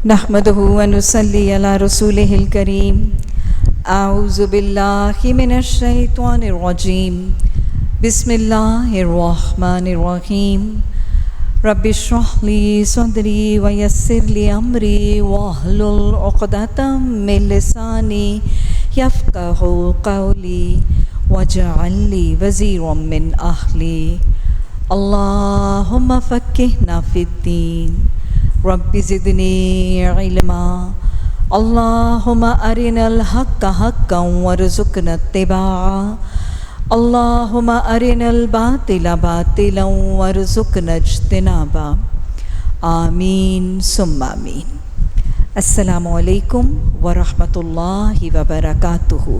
نحمده ونصلي على رسوله الكريم اعوذ بالله من الشيطان الرجيم بسم الله الرحمن الرحيم رب اشرح لي صدري ويسر لي امري واحلل عقدة من لساني يفقهوا قولي واجعل لي وزيرا من اهلي اللهم فقهنا في الدين رب زدنی علما اللہم ارنا الحق حقا وارزقنا اتباعا اللہم ارنا الباطل باطلا وارزقنا اجتنابا آمین ثم آمین۔ السلام علیکم ورحمۃ اللہ وبرکاتہ۔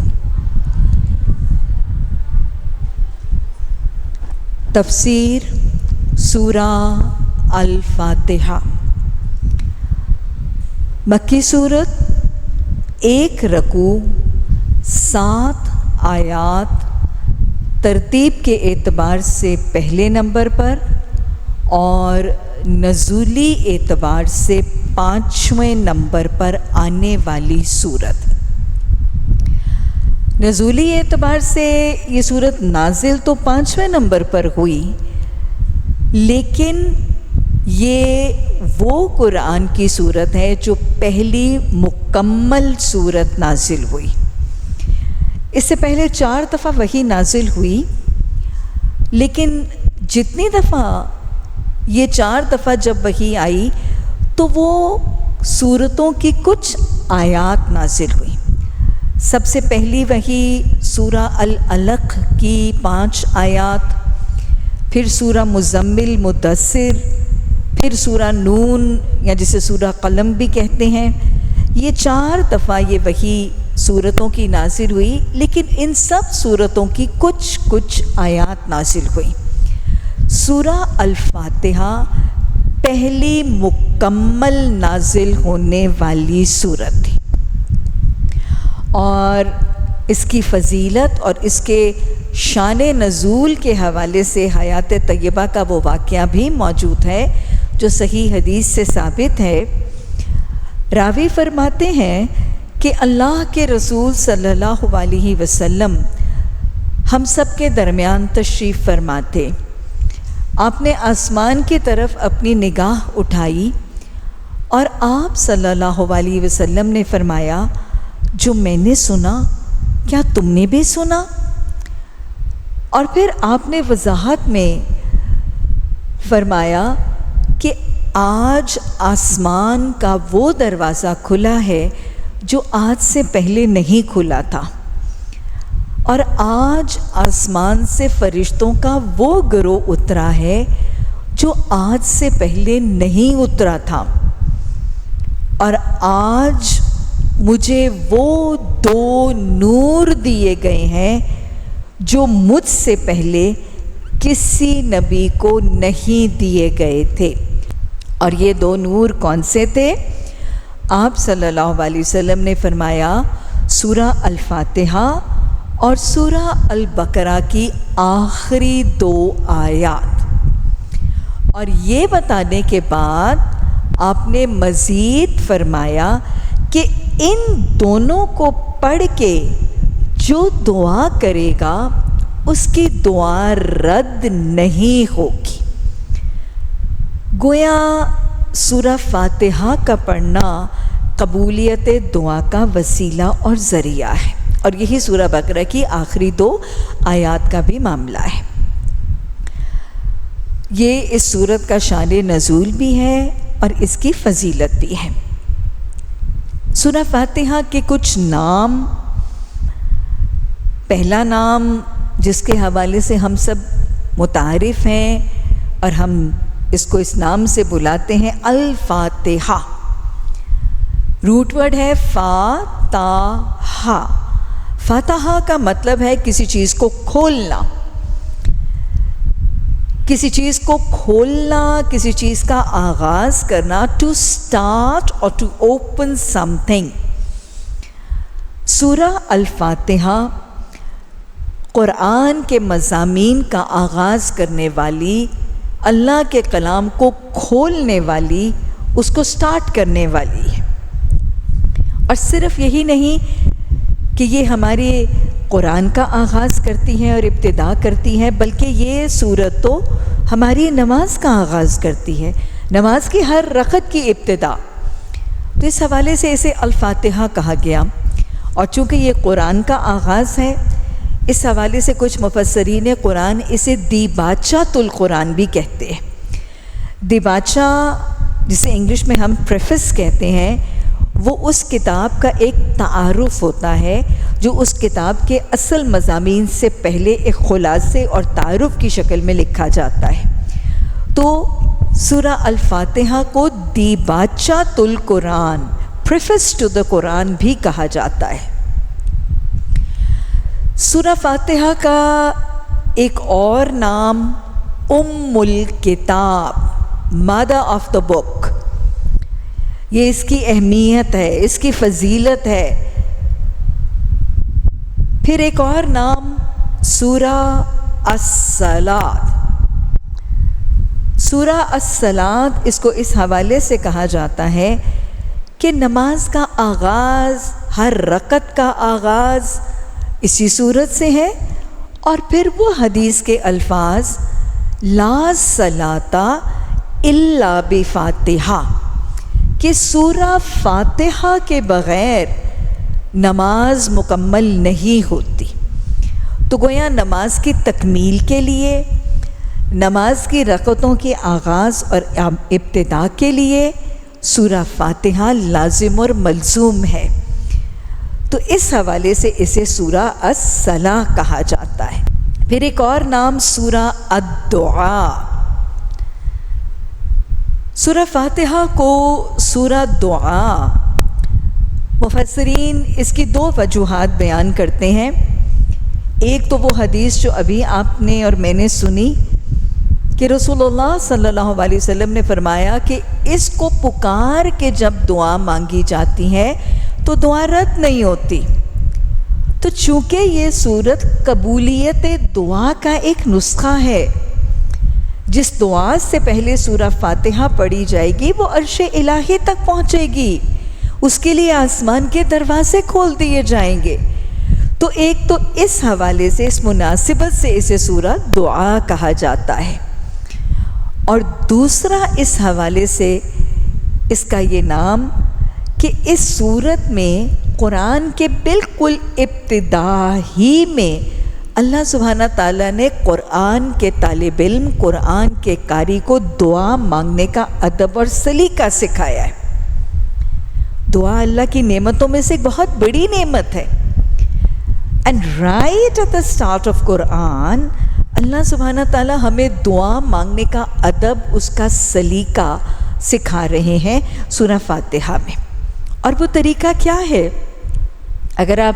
تفسیر سورہ الفاتحہ، مکی صورت، 1 رکوع، 7 آیات، ترتیب کے اعتبار سے پہلے نمبر پر اور نزولی اعتبار سے 5ویں نمبر پر آنے والی صورت۔ نزولی اعتبار سے یہ صورت نازل تو 5ویں نمبر پر ہوئی، لیکن یہ وہ قرآن کی صورت ہے جو پہلی مکمل صورت نازل ہوئی۔ اس سے پہلے 4 دفعہ وحی نازل ہوئی، لیکن جتنی دفعہ یہ 4 دفعہ جب وحی آئی تو وہ صورتوں کی کچھ آیات نازل ہوئی۔ سب سے پہلی وحی سورہ العلق کی 5 آیات، پھر سورہ مزمل مدثر، پھر سورہ نون یا جسے سورہ قلم بھی کہتے ہیں۔ یہ 4 دفعہ یہ وحی صورتوں کی نازل ہوئی، لیکن ان سب صورتوں کی کچھ آیات نازل ہوئی۔ سورہ الفاتحہ پہلی مکمل نازل ہونے والی صورت تھی، اور اس کی فضیلت اور اس کے شان نزول کے حوالے سے حیات طیبہ کا وہ واقعہ بھی موجود ہے جو صحیح حدیث سے ثابت ہے۔ راوی فرماتے ہیں کہ اللہ کے رسول صلی اللہ علیہ وسلم ہم سب کے درمیان تشریف فرما تھے۔ آپ نے آسمان کی طرف اپنی نگاہ اٹھائی اور آپ صلی اللہ علیہ وسلم نے فرمایا، جو میں نے سنا کیا تم نے بھی سنا؟ اور پھر آپ نے وضاحت میں فرمایا کہ آج آسمان کا وہ دروازہ کھلا ہے جو آج سے پہلے نہیں کھلا تھا، اور آج آسمان سے فرشتوں کا وہ گروہ اترا ہے جو آج سے پہلے نہیں اترا تھا، اور آج مجھے وہ 2 نور دیے گئے ہیں جو مجھ سے پہلے کسی نبی کو نہیں دیے گئے تھے۔ اور یہ 2 نور کون سے تھے؟ آپ صلی اللہ علیہ وسلم نے فرمایا سورہ الفاتحہ اور سورہ البقرہ کی آخری 2 آیات۔ اور یہ بتانے کے بعد آپ نے مزید فرمایا کہ ان دونوں کو پڑھ کے جو دعا کرے گا اس کی دعا رد نہیں ہوگی۔ گویا سورہ فاتحہ کا پڑھنا قبولیت دعا کا وسیلہ اور ذریعہ ہے، اور یہی سورہ بقرہ کی آخری 2 آیات کا بھی معاملہ ہے۔ یہ اس سورت کا شان نزول بھی ہے اور اس کی فضیلت بھی ہے۔ سورہ فاتحہ کے کچھ نام، پہلا نام جس کے حوالے سے ہم سب متعارف ہیں اور ہم اس کو اس نام سے بلاتے ہیں، الفاتحہ۔ روٹ ورڈ ہے فاتحہ۔ فاتحہ کا مطلب ہے کسی چیز کو کھولنا، کسی چیز کو کھولنا، کسی چیز کا آغاز کرنا، ٹو اسٹارٹ اور ٹو اوپن سم تھنگ۔ سورہ الفاتحہ قرآن کے مضامین کا آغاز کرنے والی، اللہ کے کلام کو کھولنے والی، اس کو سٹارٹ کرنے والی ہے۔ اور صرف یہی نہیں کہ یہ ہمارے قرآن کا آغاز کرتی ہے اور ابتدا کرتی ہے، بلکہ یہ سورت تو ہماری نماز کا آغاز کرتی ہے، نماز کی ہر رکعت کی ابتدا۔ تو اس حوالے سے اسے الفاتحہ کہا گیا، اور چونکہ یہ قرآن کا آغاز ہے، اس حوالے سے کچھ مفسرین قرآن اسے دیباچہ القرآن بھی کہتے ہیں۔ دیباچہ، جسے انگلش میں ہم پریفس کہتے ہیں، وہ اس کتاب کا ایک تعارف ہوتا ہے جو اس کتاب کے اصل مضامین سے پہلے ایک خلاصے اور تعارف کی شکل میں لکھا جاتا ہے۔ تو سورہ الفاتحہ کو دیباچہ القرآن، پریفس ٹو دا قرآن بھی کہا جاتا ہے۔ سورہ فاتحہ کا ایک اور نام ام الکتاب، مادر آف دا بک، یہ اس کی اہمیت ہے، اس کی فضیلت ہے۔ پھر ایک اور نام سورہ الصلاۃ، سورہ الصلاۃ اس کو اس حوالے سے کہا جاتا ہے کہ نماز کا آغاز، ہر رکعت کا آغاز اسی سورت سے ہے، اور پھر وہ حدیث کے الفاظ لا صلاۃ الا بفاتحہ، کہ سورہ فاتحہ کے بغیر نماز مکمل نہیں ہوتی۔ تو گویا نماز کی تکمیل کے لیے، نماز کی رکعتوں کے آغاز اور ابتدا کے لیے سورہ فاتحہ لازم اور ملزوم ہے۔ تو اس حوالے سے اسے سورہ الصلاۃ کہا جاتا ہے۔ پھر ایک اور نام سورہ الدعاء، سورہ فاتحہ کو سورہ دعا، مفسرین اس کی دو وجوہات بیان کرتے ہیں۔ ایک تو وہ حدیث جو ابھی آپ نے اور میں نے سنی کہ رسول اللہ صلی اللہ علیہ وسلم نے فرمایا کہ اس کو پکار کے جب دعا مانگی جاتی ہے تو دعا رد نہیں ہوتی۔ تو چونکہ یہ سورت قبولیت دعا کا ایک نسخہ ہے، جس دعا سے پہلے سورہ فاتحہ پڑھی جائے گی وہ عرش الہی تک پہنچے گی، اس کے لیے آسمان کے دروازے کھول دیے جائیں گے۔ تو ایک تو اس حوالے سے، اس مناسبت سے اسے سورہ دعا کہا جاتا ہے، اور دوسرا اس حوالے سے اس کا یہ نام کہ اس سورت میں قرآن کے بالکل ابتدا ہی میں اللہ سبحانہ تعالیٰ نے قرآن کے طالب علم، قرآن کے قاری کو دعا مانگنے کا ادب اور سلیقہ سکھایا ہے۔ دعا اللہ کی نعمتوں میں سے ایک بہت بڑی نعمت ہے، and right at the start of Quran Allah سبحانہ تعالیٰ ہمیں دعا مانگنے کا ادب، اس کا سلیقہ سکھا رہے ہیں سورہ فاتحہ میں۔ اور وہ طریقہ کیا ہے؟ اگر آپ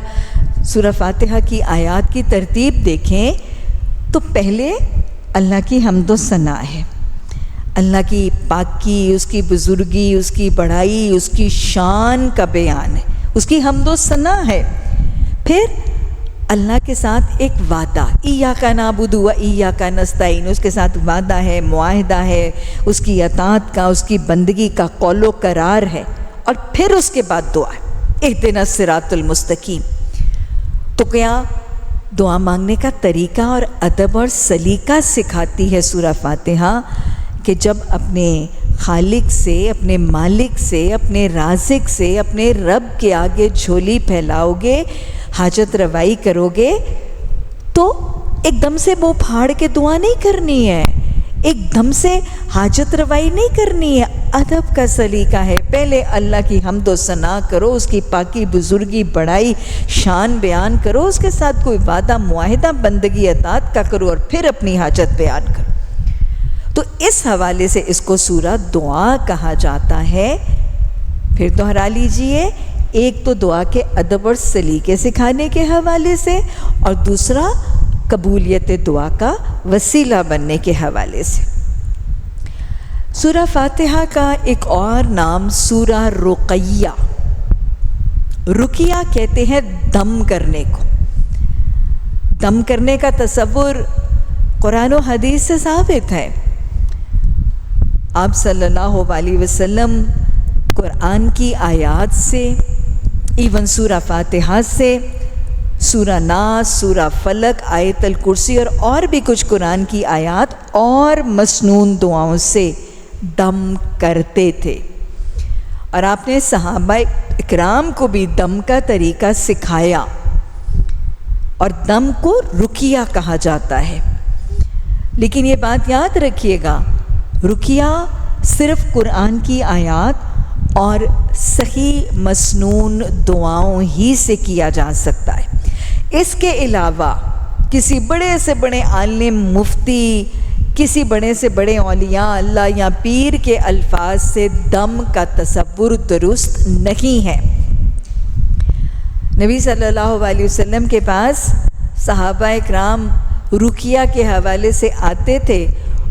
سورہ فاتحہ کی آیات کی ترتیب دیکھیں تو پہلے اللہ کی حمد و ثنا ہے، اللہ کی پاکی، اس کی بزرگی، اس کی بڑائی، اس کی شان کا بیان ہے، اس کی حمد و ثنا ہے۔ پھر اللہ کے ساتھ ایک وعدہ، ایاک نعبد و ایاک نستعین، اس کے ساتھ وعدہ ہے، معاہدہ ہے، اس کی اطاعت کا، اس کی بندگی کا قول و قرار ہے، اور پھر اس کے بعد دعا ہے، اہدنا الصراط المستقیم۔ تو کیا دعا مانگنے کا طریقہ اور ادب اور سلیقہ سکھاتی ہے سورہ فاتحہ، کہ جب اپنے خالق سے، اپنے مالک سے، اپنے رازق سے، اپنے رب کے آگے جھولی پھیلاؤ گے، حاجت روائی کرو گے، تو ایک دم سے منہ پھاڑ کے دعا نہیں کرنی ہے، ایک دم سے حاجت روائی نہیں کرنی ہے، ادب کا سلیقہ ہے۔ پہلے اللہ کی حمد و ثنا کرو، اس کی پاکی، بزرگی، بڑائی، شان بیان کرو، اس کے ساتھ کوئی وعدہ، معاہدہ، بندگی، اطاعت کا کرو، اور پھر اپنی حاجت بیان کرو۔ تو اس حوالے سے اس کو سورہ دعا کہا جاتا ہے۔ پھر دہرا لیجئے، ایک تو دعا کے ادب اور سلیقے سکھانے کے حوالے سے، اور دوسرا قبولیت دعا کا وسیلہ بننے کے حوالے سے۔ سورہ فاتحہ کا ایک اور نام سورہ رقیہ، رقیہ کہتے ہیں دم کرنے کو۔ دم کرنے کا تصور قرآن و حدیث سے ثابت ہے۔ آپ صلی اللہ علیہ وسلم قرآن کی آیات سے ایون سورہ فاتحہ سے، سورہ ناس، سورہ فلق، آیت الکرسی اور بھی کچھ قرآن کی آیات اور مسنون دعاؤں سے دم کرتے تھے۔ اور آپ نے صحابہ اکرام کو بھی دم کا طریقہ سکھایا، اور دم کو رقیہ کہا جاتا ہے۔ لیکن یہ بات یاد رکھیے گا، رقیہ صرف قرآن کی آیات اور صحیح مسنون دعاؤں ہی سے کیا جا سکتا ہے۔ اس کے علاوہ کسی بڑے سے بڑے عالم، مفتی، کسی بڑے سے بڑے اولیاء اللہ یا پیر کے الفاظ سے دم کا تصور درست نہیں ہے۔ نبی صلی اللہ علیہ وسلم کے پاس صحابہ اکرام رقیہ کے حوالے سے آتے تھے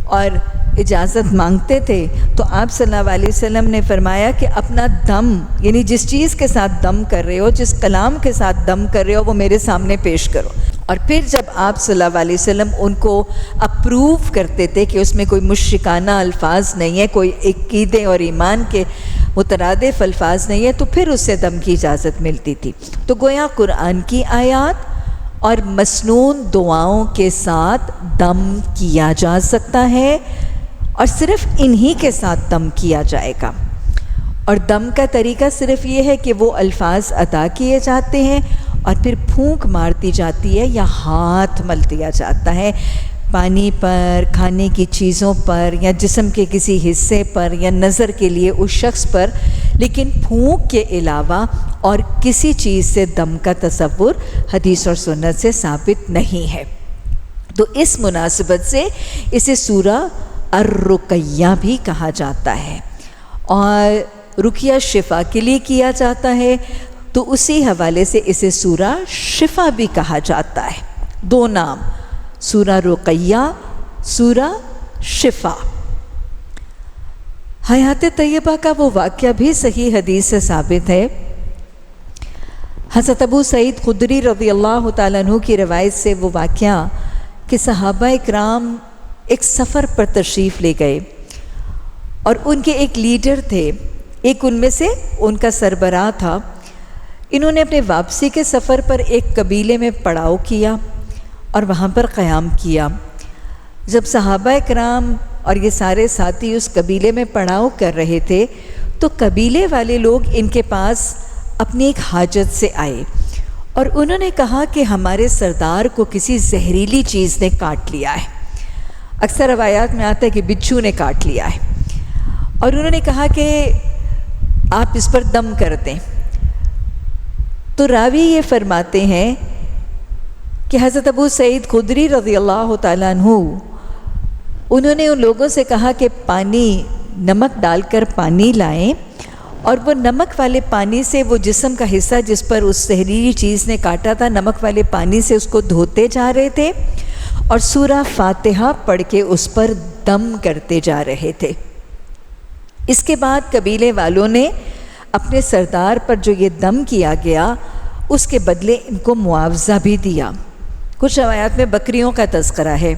اور اجازت مانگتے تھے، تو آپ صلی اللہ علیہ وسلم نے فرمایا کہ اپنا دم، یعنی جس چیز کے ساتھ دم کر رہے ہو، جس کلام کے ساتھ دم کر رہے ہو، وہ میرے سامنے پیش کرو۔ اور پھر جب آپ صلی اللہ علیہ وسلم ان کو اپروو کرتے تھے کہ اس میں کوئی مشرکانہ الفاظ نہیں ہے، کوئی عقیدے اور ایمان کے مترادف الفاظ نہیں ہے، تو پھر اس سے دم کی اجازت ملتی تھی۔ تو گویا قرآن کی آیات اور مسنون دعاؤں کے ساتھ دم کیا جا سکتا ہے، اور صرف انہی کے ساتھ دم کیا جائے گا۔ اور دم کا طریقہ صرف یہ ہے کہ وہ الفاظ ادا کیے جاتے ہیں اور پھر پھونک مارتی جاتی ہے یا ہاتھ مل دیا جاتا ہے پانی پر، کھانے کی چیزوں پر، یا جسم کے کسی حصے پر، یا نظر کے لیے اس شخص پر، لیکن پھونک کے علاوہ اور کسی چیز سے دم کا تصور حدیث اور سنت سے ثابت نہیں ہے۔ تو اس مناسبت سے اسے سورہ الرقیہ بھی کہا جاتا ہے، اور رقیہ شفا کے لیے کیا جاتا ہے، تو اسی حوالے سے اسے سورہ شفا بھی کہا جاتا ہے۔ دو نام، سورہ رقیہ، سورہ شفا۔ حیات طیبہ کا وہ واقعہ بھی صحیح حدیث سے ثابت ہے۔ حضرت ابو سعید خدری رضی اللہ تعالیٰ عنہ کی روایت سے وہ واقعہ کہ صحابہ اکرام ایک سفر پر تشریف لے گئے، اور ان کے ایک لیڈر تھے، ایک ان میں سے ان کا سربراہ تھا۔ انہوں نے اپنے واپسی کے سفر پر ایک قبیلے میں پڑاؤ کیا اور وہاں پر قیام کیا۔ جب صحابہ اکرام اور یہ سارے ساتھی اس قبیلے میں پڑاؤ کر رہے تھے، تو قبیلے والے لوگ ان کے پاس اپنی ایک حاجت سے آئے، اور انہوں نے کہا کہ ہمارے سردار کو کسی زہریلی چیز نے کاٹ لیا ہے۔ اکثر روایات میں آتا ہے کہ بچھو نے کاٹ لیا ہے، اور انہوں نے کہا کہ آپ اس پر دم کر دیں۔ تو راوی یہ فرماتے ہیں کہ حضرت ابو سعید خدری رضی اللہ تعالیٰ عنہ انہوں نے ان لوگوں سے کہا کہ پانی، نمک ڈال کر پانی لائیں، اور وہ نمک والے پانی سے وہ جسم کا حصہ جس پر اس زہریلی چیز نے کاٹا تھا، نمک والے پانی سے اس کو دھوتے جا رہے تھے، اور سورہ فاتحہ پڑھ کے اس پر دم کرتے جا رہے تھے۔ اس کے بعد قبیلے والوں نے اپنے سردار پر جو یہ دم کیا گیا، اس کے بدلے ان کو معاوضہ بھی دیا۔ کچھ روایات میں بکریوں کا تذکرہ ہے۔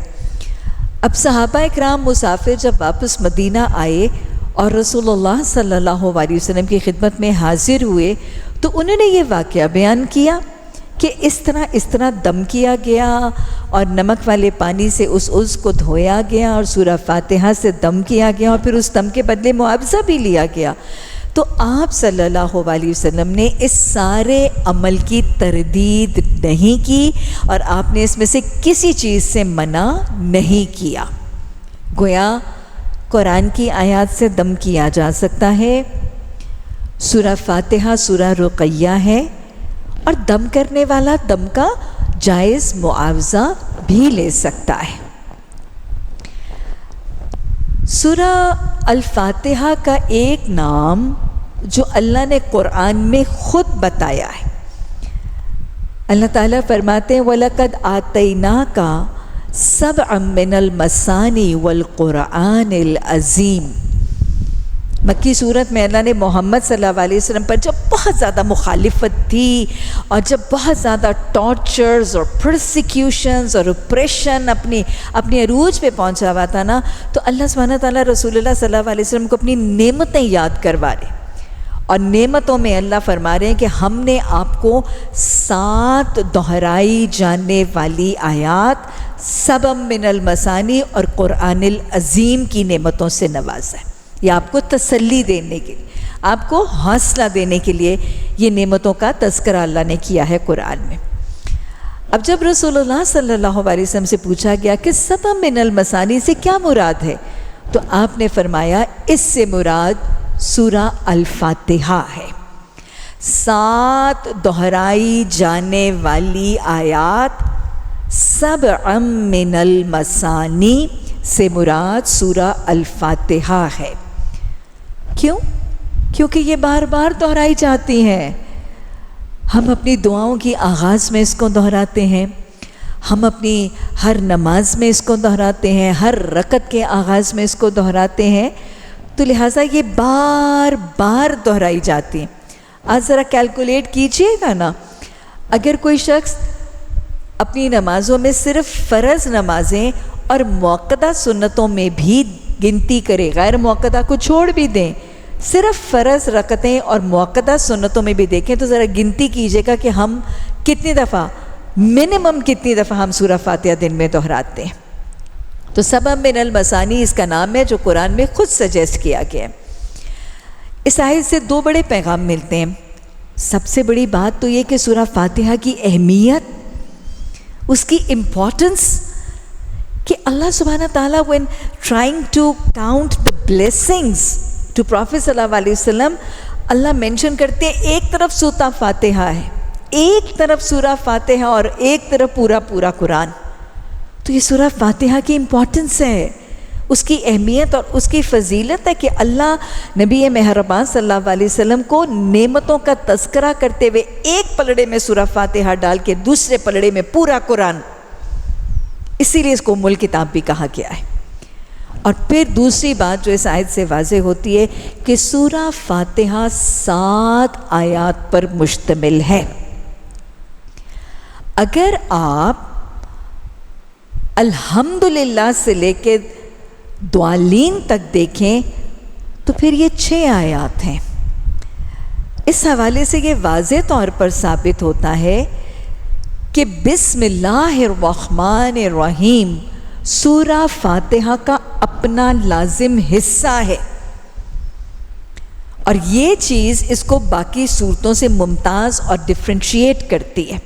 اب صحابہ اکرام مسافر جب واپس مدینہ آئے اور رسول اللہ صلی اللہ علیہ وسلم کی خدمت میں حاضر ہوئے، تو انہوں نے یہ واقعہ بیان کیا کہ اس طرح دم کیا گیا، اور نمک والے پانی سے اس عضو کو دھویا گیا، اور سورہ فاتحہ سے دم کیا گیا، اور پھر اس دم کے بدلے معاوضہ بھی لیا گیا۔ تو آپ صلی اللہ علیہ وسلم نے اس سارے عمل کی تردید نہیں کی، اور آپ نے اس میں سے کسی چیز سے منع نہیں کیا۔ گویا قرآن کی آیات سے دم کیا جا سکتا ہے، سورہ فاتحہ سورہ رقیہ ہے، اور دم کرنے والا دم کا جائز معاوضہ بھی لے سکتا ہے۔ سورہ الفاتحہ کا ایک نام جو اللہ نے قرآن میں خود بتایا ہے، اللہ تعالیٰ فرماتے ہیں وَلَقَدْ آتَيْنَاكَ سَبْعًا مِّنَ الْمَثَانِي وَالْقُرْآنِ الْعَظِيمِ۔ مکی صورت میں اللہ نے محمد صلی اللہ علیہ وسلم پر جب بہت زیادہ مخالفت تھی، اور جب بہت زیادہ ٹارچرز اور پرسیکیوشنز اور اپریشن اپنی عروج پہ پہنچا ہوا تھا نا، تو اللہ سبحانہ تعالیٰ رسول اللہ صلی اللہ علیہ وسلم کو اپنی نعمتیں یاد کروا رہے، اور نعمتوں میں اللہ فرما رہے ہیں کہ ہم نے آپ کو 7 دہرائی جانے والی آیات، سبع من المثانی اور قرآن العظیم کی نعمتوں سے نوازا ہے۔ یہ آپ کو تسلی دینے کے لیے، آپ کو حوصلہ دینے کے لیے یہ نعمتوں کا تذکرہ اللہ نے کیا ہے قرآن میں۔ اب جب رسول اللہ صلی اللہ علیہ وسلم سے پوچھا گیا کہ سبع من المثانی سے کیا مراد ہے، تو آپ نے فرمایا اس سے مراد سورہ الفاتحہ ہے۔ 7 دہرائی جانے والی آیات، سبع من المثانی سے مراد سورہ الفاتحہ ہے۔ کیوں؟ کیونکہ یہ بار بار دہرائی جاتی ہیں۔ ہم اپنی دعاؤں کی آغاز میں اس کو دہراتے ہیں، ہم اپنی ہر نماز میں اس کو دہراتے ہیں، ہر رکعت کے آغاز میں اس کو دہراتے ہیں، تو لہٰذا یہ بار بار دہرائی جاتی ہیں۔ آج ذرا کیلکولیٹ کیجئے گا نا، اگر کوئی شخص اپنی نمازوں میں صرف فرض نمازیں اور موقتہ سنتوں میں بھی گنتی کرے، غیر موقتہ کو چھوڑ بھی دیں، صرف فرض رکعتیں اور موقتہ سنتوں میں بھی دیکھیں، تو ذرا گنتی کیجئے گا کہ ہم کتنی دفعہ، منیمم کتنی دفعہ ہم سورہ فاتحہ دن میں دہراتے ہیں۔ تو سبع من المثانی اس کا نام ہے، جو قرآن میں خود سجیسٹ کیا گیا ہے۔ اس آیت سے 2 بڑے پیغام ملتے ہیں۔ سب سے بڑی بات تو یہ کہ سورہ فاتحہ کی اہمیت، اس کی امپورٹنس، کہ اللہ سبحانہ تعالیٰ when trying to count the blessings to Prophet صلی اللہ علیہ وسلم، اللہ مینشن کرتے ہیں ایک طرف سورہ فاتحہ ہے، ایک طرف سورہ فاتحہ اور ایک طرف پورا قرآن۔ تو یہ سورہ فاتحہ کی امپورٹنس ہے، اس کی اہمیت اور اس کی فضیلت ہے کہ اللہ نبی مہربان صلی اللہ علیہ وسلم کو نعمتوں کا تذکرہ کرتے ہوئے ایک پلڑے میں سورہ فاتحہ ڈال کے دوسرے پلڑے میں پورا قرآن، اسی لیے اس کو ام الکتاب بھی کہا گیا ہے۔ اور پھر دوسری بات جو اس آیت سے واضح ہوتی ہے کہ سورہ فاتحہ 7 آیات پر مشتمل ہے۔ اگر آپ الحمدللہ سے لے کے دعالین تک دیکھیں تو پھر یہ 6 آیات ہیں۔ اس حوالے سے یہ واضح طور پر ثابت ہوتا ہے کہ بسم اللہ الرحمن الرحیم سورہ فاتحہ کا اپنا لازم حصہ ہے، اور یہ چیز اس کو باقی صورتوں سے ممتاز اور ڈفرینشیٹ کرتی ہے۔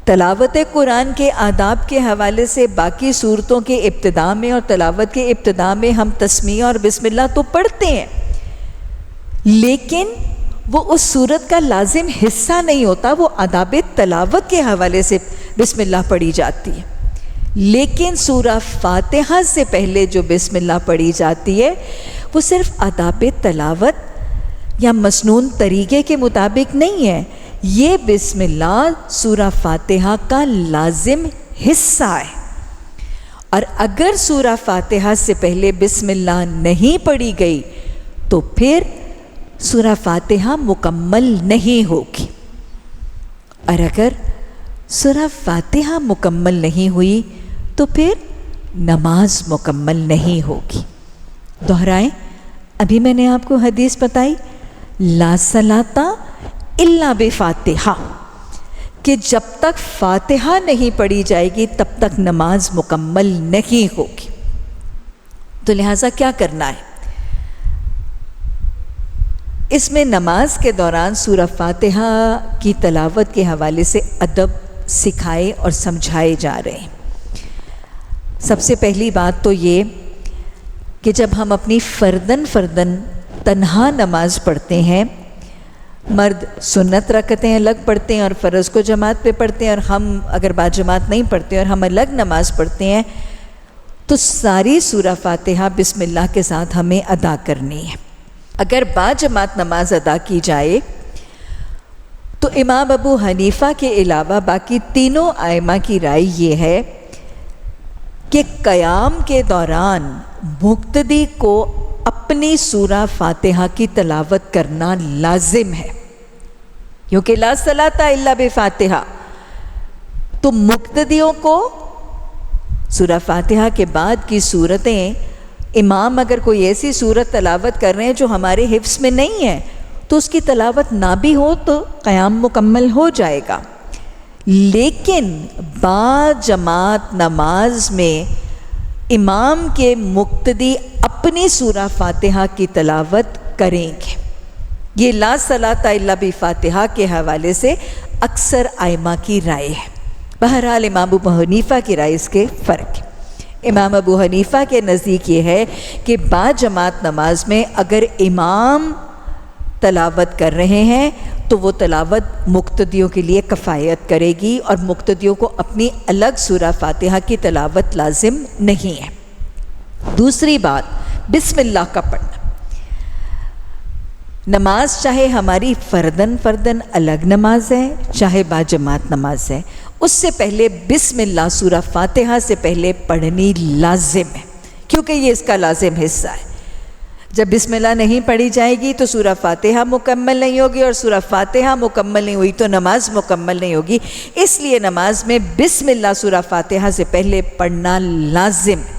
تلاوت قرآن کے آداب کے حوالے سے باقی صورتوں کے ابتداء میں اور تلاوت کے ابتداء میں ہم تسمیہ اور بسم اللہ تو پڑھتے ہیں، لیکن وہ اس صورت کا لازم حصہ نہیں ہوتا، وہ آداب تلاوت کے حوالے سے بسم اللہ پڑھی جاتی ہے۔ لیکن سورہ فاتحہ سے پہلے جو بسم اللہ پڑھی جاتی ہے وہ صرف آداب تلاوت یا مسنون طریقے کے مطابق نہیں ہے، یہ بسم اللہ سورہ فاتحہ کا لازم حصہ ہے۔ اور اگر سورہ فاتحہ سے پہلے بسم اللہ نہیں پڑھی گئی تو پھر سورہ فاتحہ مکمل نہیں ہوگی، اور اگر سورہ فاتحہ مکمل نہیں ہوئی تو پھر نماز مکمل نہیں ہوگی۔ دہرائیں، ابھی میں نے آپ کو حدیث بتائی لا صلاۃ الا بفاتحہ، کہ جب تک فاتحہ نہیں پڑھی جائے گی تب تک نماز مکمل نہیں ہوگی۔ تو لہٰذا کیا کرنا ہے؟ اس میں نماز کے دوران سورہ فاتحہ کی تلاوت کے حوالے سے ادب سکھائے اور سمجھائے جا رہے ہیں۔ سب سے پہلی بات تو یہ کہ جب ہم اپنی فرداً تنہا نماز پڑھتے ہیں، مرد سنت رکعتیں الگ پڑھتے ہیں اور فرض کو جماعت پہ پڑھتے ہیں، اور ہم اگر با جماعت نہیں پڑھتے اور ہم الگ نماز پڑھتے ہیں، تو ساری سورہ فاتحہ بسم اللہ کے ساتھ ہمیں ادا کرنی ہے۔ اگر با جماعت نماز ادا کی جائے تو امام ابو حنیفہ کے علاوہ باقی تینوں ائمہ کی رائے یہ ہے کہ قیام کے دوران مقتدی کو اپنی سورہ فاتحہ کی تلاوت کرنا لازم ہے، کیونکہ لا صلاۃ الا بفاتحہ، تو مقتدیوں کو سورہ فاتحہ کے بعد کی صورتیں، امام اگر کوئی ایسی صورت تلاوت کر رہے ہیں جو ہمارے حفظ میں نہیں ہے، تو اس کی تلاوت نہ بھی ہو تو قیام مکمل ہو جائے گا، لیکن با جماعت نماز میں امام کے مقتدی اپنی سورہ فاتحہ کی تلاوت کریں گے۔ یہ لا صلاۃ الا بفاتحہ کے حوالے سے اکثر ائمہ کی رائے ہے۔ بہرحال امام ابو حنیفہ کی رائے اس کے فرق ہے۔ امام ابو حنیفہ کے نزدیک یہ ہے کہ با جماعت نماز میں اگر امام تلاوت کر رہے ہیں تو وہ تلاوت مقتدیوں کے لیے کفایت کرے گی، اور مقتدیوں کو اپنی الگ سورہ فاتحہ کی تلاوت لازم نہیں ہے۔ دوسری بات، بسم اللہ کا پڑھنا۔ نماز چاہے ہماری فردن الگ نماز ہے، چاہے با جماعت نماز ہے، اس سے پہلے بسم اللہ سورہ فاتحہ سے پہلے پڑھنی لازم ہے، کیونکہ یہ اس کا لازم حصہ ہے۔ جب بسم اللہ نہیں پڑھی جائے گی تو سورہ فاتحہ مکمل نہیں ہوگی، اور سورہ فاتحہ مکمل نہیں ہوئی تو نماز مکمل نہیں ہوگی۔ اس لیے نماز میں بسم اللہ سورہ فاتحہ سے پہلے پڑھنا لازم ہے۔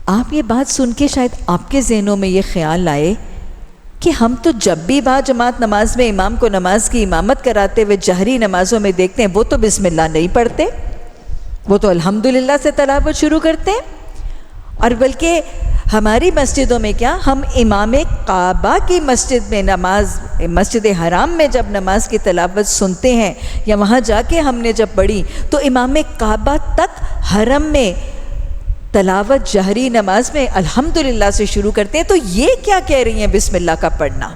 آپ یہ بات سن کے شاید آپ کے ذہنوں میں یہ خیال آئے کہ ہم تو جب بھی با جماعت نماز میں امام کو نماز کی امامت کراتے ہوئے جہری نمازوں میں دیکھتے ہیں، وہ تو بسم اللہ نہیں پڑھتے، وہ تو الحمدللہ سے تلاوت شروع کرتے ہیں۔ اور بلکہ ہماری مسجدوں میں کیا، ہم امام کعبہ کی مسجد میں مسجد حرام میں جب نماز کی تلاوت سنتے ہیں، یا وہاں جا کے ہم نے جب پڑھی تو امام کعبہ تک حرم میں تلاوت جہری نماز میں الحمدللہ سے شروع کرتے ہیں۔ تو یہ کیا کہہ رہی ہیں بسم اللہ کا پڑھنا؟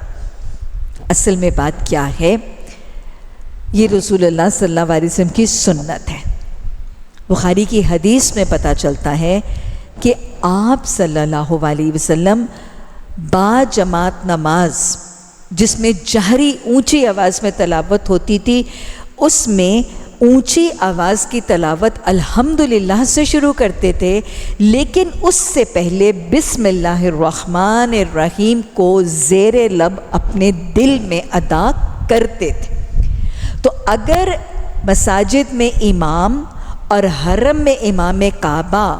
اصل میں بات کیا ہے، یہ رسول اللہ صلی اللہ علیہ وسلم کی سنت ہے۔ بخاری کی حدیث میں پتہ چلتا ہے کہ آپ صلی اللہ علیہ وسلم با جماعت نماز جس میں جہری اونچی آواز میں تلاوت ہوتی تھی، اس میں اونچی آواز کی تلاوت الحمدللہ سے شروع کرتے تھے، لیکن اس سے پہلے بسم اللہ الرحمن الرحیم کو زیر لب اپنے دل میں ادا کرتے تھے۔ تو اگر مساجد میں امام اور حرم میں امام کعبہ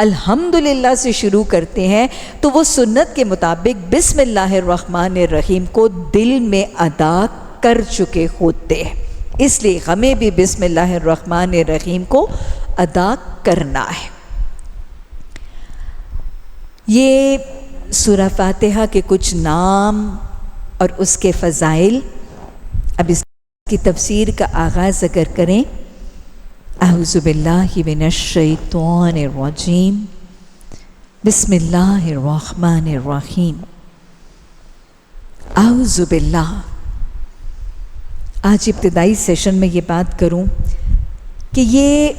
الحمدللہ سے شروع کرتے ہیں تو وہ سنت کے مطابق بسم اللہ الرحمن الرحیم کو دل میں ادا کر چکے ہوتے ہیں، اس لیے ہمیں بھی بسم اللہ الرحمن الرحیم کو ادا کرنا ہے۔ یہ سورہ فاتحہ کے کچھ نام اور اس کے فضائل، اب اس کی تفسیر کا آغاز اگر کریں، اعوذ باللہ من الشیطان الرجیم، بسم اللہ الرحمن الرحیم۔ اعوذ باللہ، آج ابتدائی سیشن میں یہ بات کروں کہ یہ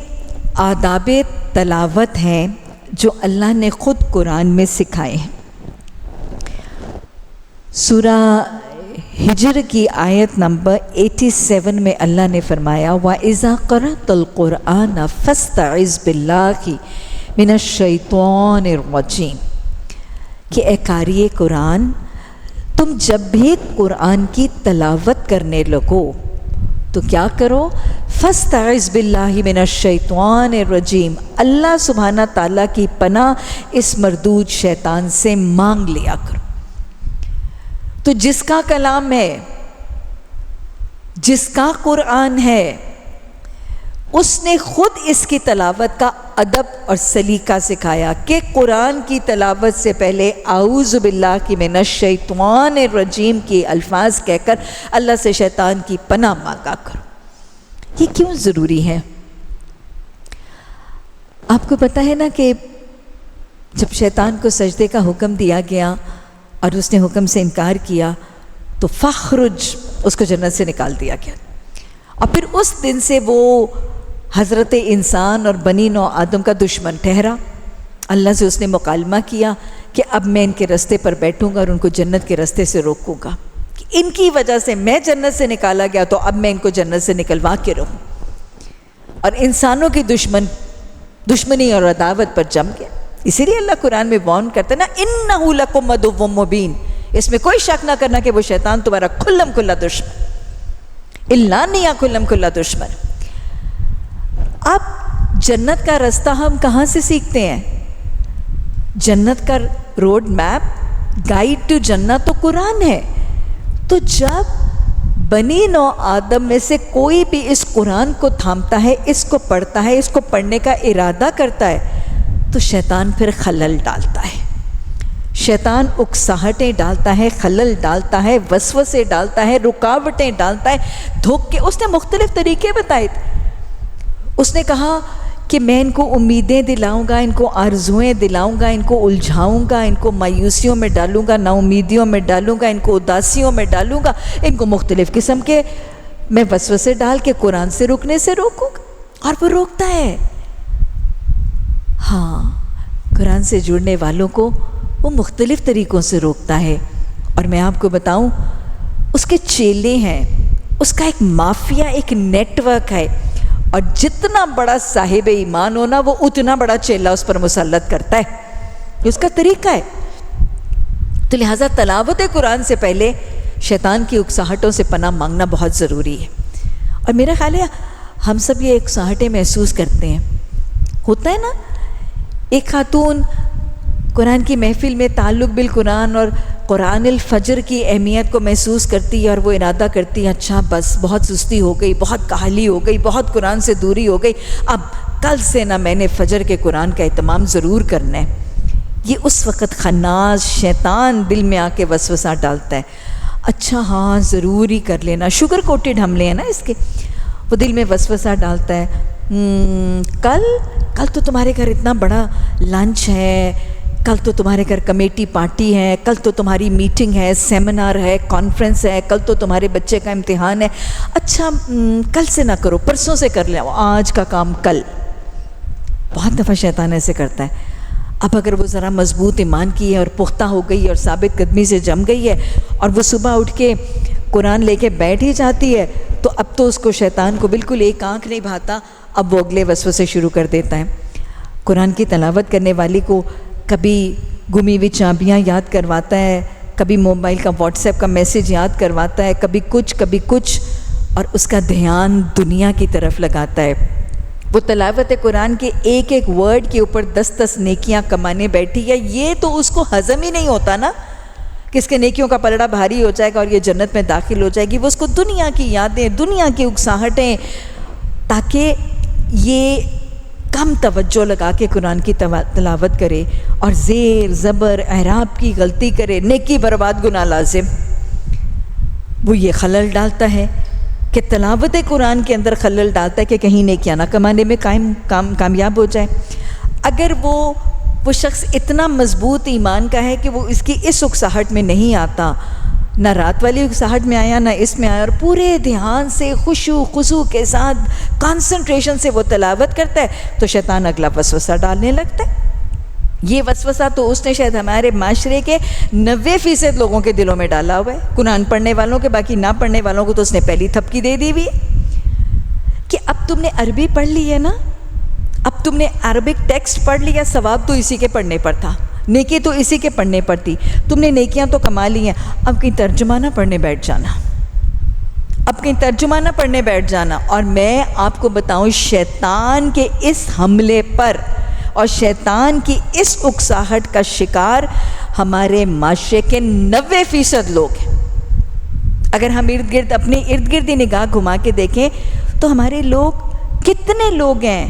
آداب تلاوت ہیں جو اللہ نے خود قرآن میں سکھائے ہیں۔ سورہ ہجر کی آیت نمبر 87 میں اللہ نے فرمایا وَإِذَا قَرَأْتَ الْقُرْآنَ فَاسْتَعِذْ بِاللَّهِ مِنَ الشَّيْطَانِ الرَّجِيمِ، کہ اے قاری قرآن، تم جب بھی قرآن کی تلاوت کرنے لگو تو کیا کرو؟ فَاسْتَعِذْ بِاللَّهِ مِنَ الشَّيْطَانِ الرَّجِيمِ، اللہ سبحانہ تعالیٰ کی پناہ اس مردود شیطان سے مانگ لیا کرو۔ تو جس کا کلام ہے، جس کا قرآن ہے، اس نے خود اس کی تلاوت کا ادب اور سلیقہ سکھایا کہ قرآن کی تلاوت سے پہلے اعوذ باللہ من الشیطان الرجیم کے الفاظ کہہ کر اللہ سے شیطان کی پناہ مانگا کرو۔ یہ کیوں ضروری ہے؟ آپ کو پتہ ہے نا کہ جب شیطان کو سجدے کا حکم دیا گیا اور اس نے حکم سے انکار کیا تو فخرج، اس کو جنت سے نکال دیا گیا، اور پھر اس دن سے وہ حضرت انسان اور بنی نوع آدم کا دشمن ٹھہرا۔ اللہ سے اس نے مکالمہ کیا کہ اب میں ان کے رستے پر بیٹھوں گا اور ان کو جنت کے رستے سے روکوں گا، کہ ان کی وجہ سے میں جنت سے نکالا گیا تو اب میں ان کو جنت سے نکلوا کے رہوں۔ اور انسانوں کی دشمنی اور عداوت پر جم گیا۔ اسی لیے اللہ قرآن میں وارن کرتا ہے نا، اِنَّهُ لَكُمْ عَدُوٌّ مُّبِينٌ، اس میں کوئی شک نہ کرنا کہ وہ شیطان تمہارا کھلم کھلا دشمن، اِلَّانِيَا کھلم کھلا دشمن۔ اب جنت کا رستہ ہم کہاں سے سیکھتے ہیں؟ جنت کا روڈ میپ گائیڈ ٹو جنہ تو قرآن ہے. تو جب بنی نو آدم میں سے کوئی بھی اس قرآن کو تھامتا ہے، اس کو پڑھتا ہے، اس کو پڑھنے کا ارادہ کرتا ہے، تو شیطان پھر خلل ڈالتا ہے. شیطان اکساہٹیں ڈالتا ہے، خلل ڈالتا ہے، وسوسے ڈالتا ہے، رکاوٹیں ڈالتا ہے، دھوکے. اس نے مختلف طریقے بتائے تھے. اس نے کہا کہ میں ان کو امیدیں دلاؤں گا، ان کو آرزوئیں دلاؤں گا، ان کو الجھاؤں گا، ان کو مایوسیوں میں ڈالوں گا، نا امیدیوں میں ڈالوں گا، ان کو اداسیوں میں ڈالوں گا، ان کو مختلف قسم کے میں وسوسے ڈال کے قرآن سے رکنے سے روکوں گا. اور وہ روکتا ہے. ہاں، قرآن سے جڑنے والوں کو وہ مختلف طریقوں سے روکتا ہے. اور میں آپ کو بتاؤں، اس کے چیلے ہیں، اس کا ایک مافیا، ایک نیٹ ورک ہے. اور جتنا بڑا صاحب ایمان ہونا، وہ اتنا بڑا چیلا اس پر مسلط کرتا ہے. یہ اس کا طریقہ ہے. تو لہٰذا تلاوت قرآن سے پہلے شیطان کی اکساہٹوں سے پناہ مانگنا بہت ضروری ہے. اور میرا خیال ہے ہم سب یہ اکساہٹیں محسوس کرتے ہیں. ہوتا ہے نا، ایک خاتون قرآن کی محفل میں تعلق بالقرآن اور قرآن الفجر کی اہمیت کو محسوس کرتی ہے، اور وہ ارادہ کرتی ہے اچھا بس بہت سستی ہو گئی، بہت کاہلی ہو گئی، بہت قرآن سے دوری ہو گئی، اب کل سے نہ میں نے فجر کے قرآن کا اہتمام ضرور کرنا ہے. یہ اس وقت خناس شیطان دل میں آ کے وسوسہ ڈالتا ہے. اچھا ہاں ضرور ہی کر لینا، شوگر کوٹڈ حملے ہیں نا اس کے. وہ دل میں وسوسہ ڈالتا ہے، کل تو تمہارے گھر اتنا بڑا لنچ ہے، کل تو تمہارے گھر کمیٹی پارٹی ہے، کل تو تمہاری میٹنگ ہے، سیمینار ہے، کانفرنس ہے، کل تو تمہارے بچے کا امتحان ہے. اچھا کل سے نہ کرو، پرسوں سے کر لو، آج کا کام کل. بہت دفعہ شیطان ایسے کرتا ہے. اب اگر وہ ذرا مضبوط ایمان کی ہے اور پختہ ہو گئی ہے اور ثابت قدمی سے جم گئی ہے، اور وہ صبح اٹھ کے قرآن لے کے بیٹھ ہی جاتی ہے، تو اب تو اس کو شیطان کو بالکل ایک آنکھ نہیں بھاتا. اب وہ اگلے وسوسے شروع کر دیتا ہے. قرآن کی تلاوت کرنے والی کو کبھی گمی ہوئی چابیاں یاد کرواتا ہے، کبھی موبائل کا واٹس ایپ کا میسیج یاد کرواتا ہے، کبھی کچھ، اور اس کا دھیان دنیا کی طرف لگاتا ہے. وہ تلاوت قرآن کے ایک ایک ورڈ کے اوپر 10 نیکیاں کمانے بیٹھی ہے. یہ تو اس کو ہضم ہی نہیں ہوتا نا کہ اس کے نیکیوں کا پلڑا بھاری ہو جائے گا اور یہ جنت میں داخل ہو جائے گی. وہ اس کو دنیا کی یادیں، دنیا کی اکساہٹیں، تاکہ یہ کم توجہ لگا کے قرآن کی تلاوت کرے اور زیر زبر اعراب کی غلطی کرے، نیکی برباد گناہ لازم. وہ یہ خلل ڈالتا ہے کہ تلاوت قرآن کے اندر خلل ڈالتا ہے کہ کہیں نیکیاں نہ کمانے میں کامیاب ہو جائے. اگر وہ شخص اتنا مضبوط ایمان کا ہے کہ وہ اس کی اس اکساہٹ میں نہیں آتا، نہ رات والی اکساہٹ میں آیا نہ اس میں آیا، اور پورے دھیان سے خشوع خضوع کے ساتھ کانسنٹریشن سے وہ تلاوت کرتا ہے، تو شیطان اگلا وسوسہ ڈالنے لگتا ہے. یہ وسوسہ تو اس نے شاید ہمارے معاشرے کے 90% لوگوں کے دلوں میں ڈالا ہوا ہے. قرآن پڑھنے والوں کے، باقی نہ پڑھنے والوں کو تو اس نے پہلی تھپکی دے دی ہوئی ہے کہ اب تم نے عربی پڑھ لی ہے نا، اب تم نے عربک ٹیکسٹ پڑھ لیا، ثواب تو اسی کے پڑھنے پر تھا، نیکی تو اسی کے پڑھنے پر تھی، تم نے نیکیاں تو کما لی ہیں، اب کہیں ترجمہ نہ پڑھنے بیٹھ جانا، اب کہیں ترجمہ نہ پڑھنے بیٹھ جانا. اور میں آپ کو بتاؤں، شیطان کے اس حملے پر اور شیطان کی اس اکساہٹ کا شکار ہمارے معاشرے کے 90% لوگ ہیں. اگر ہم اپنے ارد گرد نگاہ گھما کے دیکھیں تو ہمارے لوگ کتنے لوگ ہیں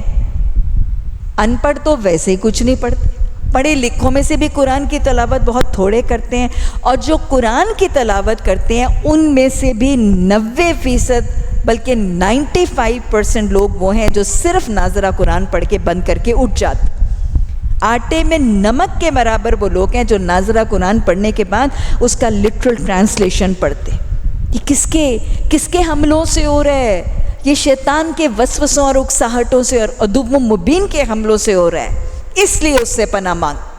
ان پڑھ تو ویسے ہی کچھ نہیں پڑھتے، پڑھے لکھوں میں سے بھی قرآن کی تلاوت بہت تھوڑے کرتے ہیں، اور جو قرآن کی تلاوت کرتے ہیں ان میں سے بھی 90% بلکہ 95% لوگ وہ ہیں جو صرف ناظرہ قرآن پڑھ کے بند کر کے اٹھ جاتے. آٹے میں نمک کے برابر وہ لوگ ہیں جو ناظرہ قرآن پڑھنے کے بعد اس کا لٹرل ٹرانسلیشن پڑھتے. یہ کس کے حملوں سے ہو رہا ہے؟ یہ شیطان کے وسوسوں اور اکساہٹوں سے اور عدو مبین کے حملوں سے ہو رہا ہے. اس لیے اس سے پناہ مانگ.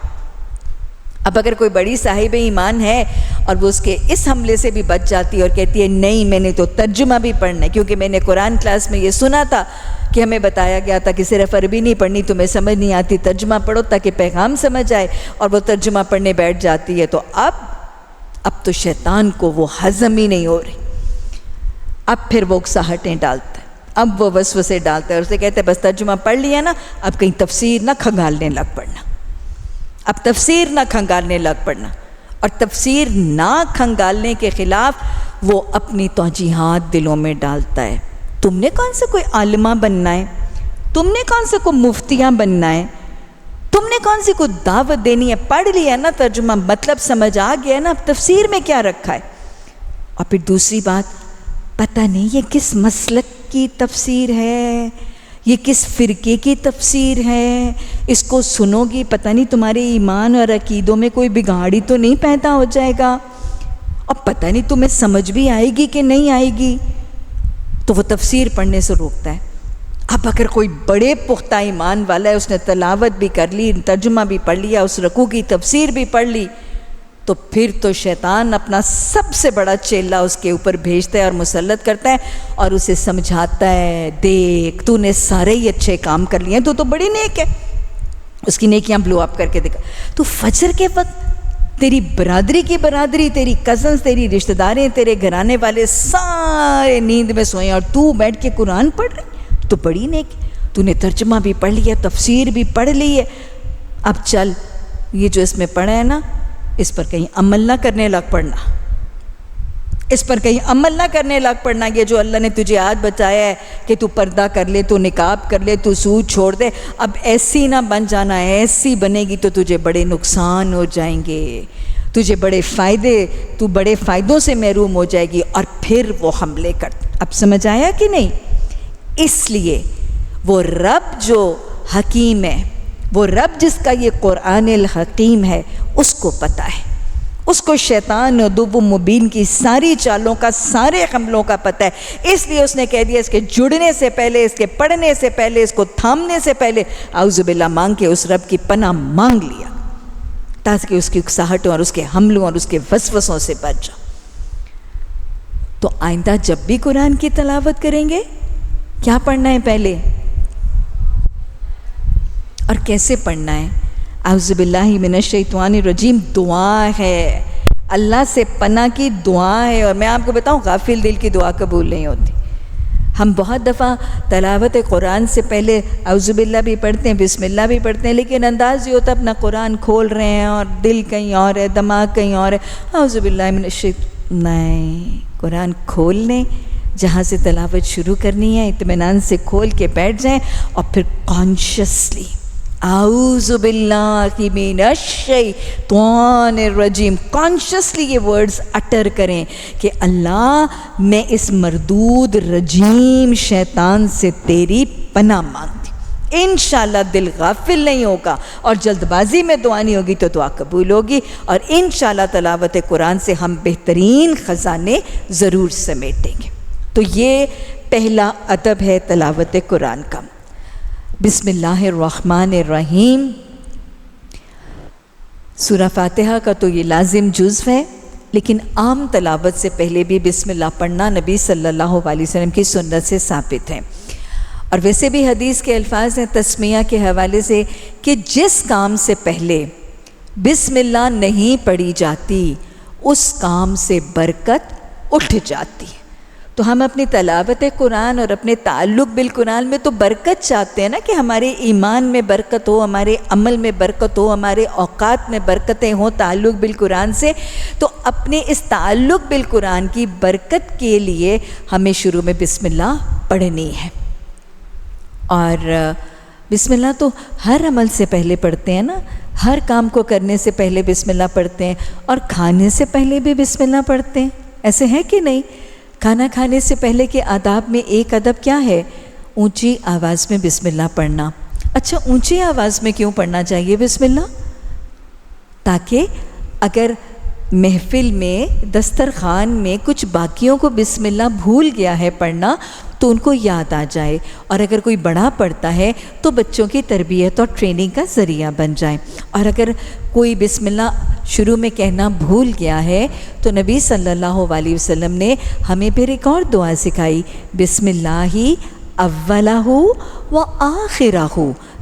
اب اگر کوئی بڑی صاحب ایمان ہے اور وہ اس کے اس حملے سے بھی بچ جاتی ہے اور کہتی ہے نہیں میں نے تو ترجمہ بھی پڑھنا ہے، کیونکہ میں نے قرآن کلاس میں یہ سنا تھا کہ ہمیں بتایا گیا تھا کہ صرف عربی نہیں پڑھنی، تمہیں سمجھ نہیں آتی ترجمہ پڑھو تاکہ پیغام سمجھ آئے، اور وہ ترجمہ پڑھنے بیٹھ جاتی ہے، تو اب تو شیطان کو وہ ہضم ہی نہیں ہو رہی. اب پھر وہ اکساہٹیں ڈالتا ہے، اب وہ وسوسے ڈالتا ہے، اور اسے کہتے ہیں بس ترجمہ پڑھ لیا نا، اب کہیں تفسیر نہ کھنگالنے لگ پڑنا، اب تفسیر نہ کھنگالنے لگ پڑنا. اور تفسیر نہ کھنگالنے کے خلاف وہ اپنی توجیحات دلوں میں ڈالتا ہے۔ تم نے کون سے کوئی عالمہ بننا ہے؟ تم نے کون سے کوئی مفتیاں بننا ہے؟ تم نے کون سی کوئی دعوت دینی ہے؟ پڑھ لیا نا ترجمہ، مطلب سمجھ آ گیا نا، اب تفسیر میں کیا رکھا ہے؟ اور پھر دوسری بات، پتہ نہیں یہ کس مسلک کی تفسیر ہے، یہ کس فرقے کی تفسیر ہے، اس کو سنو گی پتہ نہیں تمہارے ایمان اور عقیدوں میں کوئی بگاڑی تو نہیں پیدا ہو جائے گا، اور پتہ نہیں تمہیں سمجھ بھی آئے گی کہ نہیں آئے گی، تو وہ تفسیر پڑھنے سے روکتا ہے۔ اب اگر کوئی بڑے پختہ ایمان والا ہے، اس نے تلاوت بھی کر لی، ترجمہ بھی پڑھ لیا، اس رکوع کی تفسیر بھی پڑھ لی، تو پھر تو شیطان اپنا سب سے بڑا چیلا اس کے اوپر بھیجتا ہے اور مسلط کرتا ہے اور اسے سمجھاتا ہے، دیکھ تو نے سارے ہی اچھے کام کر لیے ہیں، تو بڑی نیک ہے، اس کی نیکیاں بلو اپ کر کے دکھا۔ تو فجر کے وقت تیری برادری کی برادری، تیری کزنز، تیری رشتہ داریں، تیرے گھرانے والے سارے نیند میں سوئے اور تو بیٹھ کے قرآن پڑھ رہی، تو بڑی نیک، تو نے ترجمہ بھی پڑھ لیا، تفسیر بھی پڑھ لی ہے، اب چل یہ جو اس میں پڑھا ہے نا، اس پر کہیں عمل نہ کرنے لگ پڑنا، اس پر کہیں عمل نہ کرنے لگ پڑنا۔ یہ جو اللہ نے تجھے آج بتایا ہے کہ تو پردہ کر لے، تو نقاب کر لے، تو سود چھوڑ دے، اب ایسی نہ بن جانا، ایسی بنے گی تو تجھے بڑے نقصان ہو جائیں گے، تجھے بڑے فائدے، تو بڑے فائدوں سے محروم ہو جائے گی، اور پھر وہ حملے کرتے۔ اب سمجھ آیا کہ نہیں؟ اس لیے وہ رب جو حکیم ہے، وہ رب جس کا یہ قرآن الحکیم ہے، اس کو پتہ ہے، اس کو شیطان عدو مبین کی ساری چالوں کا، سارے حملوں کا پتہ ہے، اس لیے اس نے کہہ دیا اس کے جڑنے سے پہلے، اس کے پڑھنے سے پہلے، اس کو تھامنے سے پہلے اعوذ باللہ مانگ کے اس رب کی پناہ مانگ لیا، تاکہ اس کی اکساہٹوں اور اس کے حملوں اور اس کے وسوسوں سے بچ جاؤ۔ تو آئندہ جب بھی قرآن کی تلاوت کریں گے، کیا پڑھنا ہے پہلے اور کیسے پڑھنا ہے؟ اعوذ باللہ من الشیطان الرجیم دعا ہے، اللہ سے پناہ کی دعا ہے، اور میں آپ کو بتاؤں غافل دل کی دعا قبول نہیں ہوتی۔ ہم بہت دفعہ تلاوت قرآن سے پہلے اعوذ باللہ بھی پڑھتے ہیں، بسم اللہ بھی پڑھتے ہیں، لیکن انداز یہ ہوتا ہے اپنا قرآن کھول رہے ہیں اور دل کہیں اور ہے، دماغ کہیں اور ہے، اعوذ باللہ من الشیطان، نہیں، قرآن کھول لیں، جہاں سے تلاوت شروع کرنی ہے اطمینان سے کھول کے بیٹھ جائیں، اور پھر کانشیسلی اعوذ باللہ من الشیطان الرجیم، کانشیسلی یہ ورڈز اٹر کریں کہ اللہ میں اس مردود رجیم شیطان سے تیری پناہ مانگتی۔ انشاءاللہ دل غافل نہیں ہوگا اور جلد بازی میں دعا نہیں ہوگی تو دعا قبول ہوگی، اور انشاءاللہ تلاوت قرآن سے ہم بہترین خزانے ضرور سمیٹیں گے۔ تو یہ پہلا ادب ہے تلاوت قرآن کا۔ بسم اللہ الرحمن الرحیم، سورہ فاتحہ کا تو یہ لازم جزو ہے، لیکن عام تلاوت سے پہلے بھی بسم اللہ پڑھنا نبی صلی اللہ علیہ وسلم کی سنت سے ثابت ہے، اور ویسے بھی حدیث کے الفاظ ہیں تسمیہ کے حوالے سے کہ جس کام سے پہلے بسم اللہ نہیں پڑھی جاتی اس کام سے برکت اٹھ جاتی ہے۔ تو ہم اپنی تلاوت قرآن اور اپنے تعلق بالقرآن میں تو برکت چاہتے ہیں نا، کہ ہمارے ایمان میں برکت ہو، ہمارے عمل میں برکت ہو، ہمارے اوقات میں برکتیں ہوں تعلق بالقرآن سے، تو اپنے اس تعلق بالقرآن کی برکت کے لیے ہمیں شروع میں بسم اللہ پڑھنی ہے۔ اور بسم اللہ تو ہر عمل سے پہلے پڑھتے ہیں نا، ہر کام کو کرنے سے پہلے بسم اللہ پڑھتے ہیں، اور کھانے سے پہلے بھی بسم اللہ پڑھتے ہیں، ایسے ہے کہ نہیں؟ کھانا کھانے سے پہلے کے آداب میں ایک ادب کیا ہے؟ اونچی آواز میں بسم اللہ پڑھنا۔ اچھا، اونچی آواز میں کیوں پڑھنا چاہیے بسم اللہ؟ تاکہ اگر محفل میں دسترخوان میں کچھ باقیوں کو بسم اللہ بھول گیا ہے پڑھنا تو ان کو یاد آ جائے، اور اگر کوئی بڑا پڑھتا ہے تو بچوں کی تربیت اور ٹریننگ کا ذریعہ بن جائے، اور اگر کوئی بسم اللہ شروع میں کہنا بھول گیا ہے تو نبی صلی اللہ علیہ وسلم نے ہمیں پھر ایک اور دعا سکھائی، بسم اللہ اولہ و آخرہ،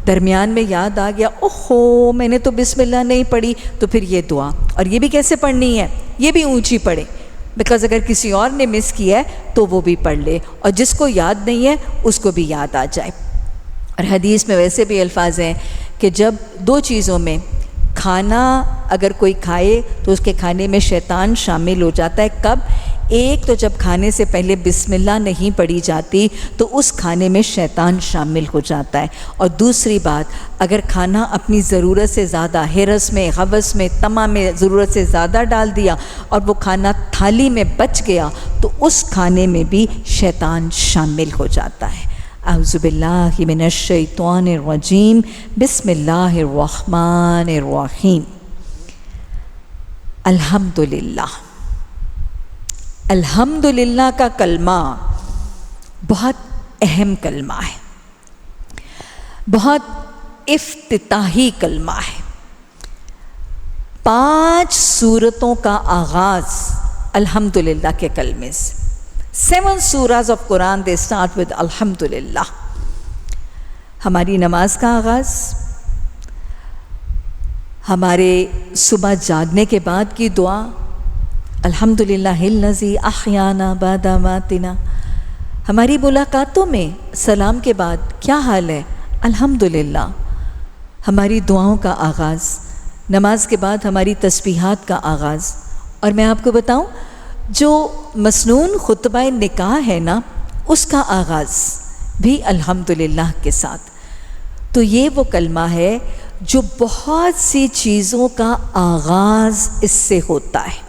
درمیان میں یاد آ گیا اوہو میں نے تو بسم اللہ نہیں پڑھی، تو پھر یہ دعا، اور یہ بھی کیسے پڑھنی ہے؟ یہ بھی اونچی پڑھیں، بیکاز اگر کسی اور نے مس کیا ہے تو وہ بھی پڑھ لے، اور جس کو یاد نہیں ہے اس کو بھی یاد آ جائے۔ اور حدیث میں ویسے بھی الفاظ ہیں کہ جب دو چیزوں میں کھانا اگر کوئی کھائے تو اس کے کھانے میں شیطان شامل ہو جاتا ہے. کب؟ ایک تو جب کھانے سے پہلے بسم اللہ نہیں پڑھی جاتی تو اس کھانے میں شیطان شامل ہو جاتا ہے. اور دوسری بات، اگر کھانا اپنی ضرورت سے زیادہ ہرس میں، ہوس میں، طمع میں ضرورت سے زیادہ ڈال دیا اور وہ کھانا تھالی میں بچ گیا تو اس کھانے میں بھی شیطان شامل ہو جاتا ہے. اعوذ باللہ من الشیطان الرجیم. بسم اللہ الرحمن الرحیم. الحمدللہ. الحمدللہ کا کلمہ بہت اہم کلمہ ہے، بہت افتتاحی کلمہ ہے. 5 سورتوں کا آغاز الحمدللہ کے کلمے سے. 7 surahs of Quran they start with الحمدللہ. ہماری نماز کا آغاز، ہمارے صبح جاگنے کے بعد کی دعا الحمدللہ الذی احیانا بعد ماتنا. ہماری ملاقاتوں میں سلام کے بعد کیا حال ہے؟ الحمدللہ. ہماری دعاؤں کا آغاز، نماز کے بعد ہماری تسبیحات کا آغاز. اور میں آپ کو بتاؤں، جو مسنون خطبہ نکاح ہے نا، اس کا آغاز بھی الحمدللہ کے ساتھ. تو یہ وہ کلمہ ہے جو بہت سی چیزوں کا آغاز اس سے ہوتا ہے،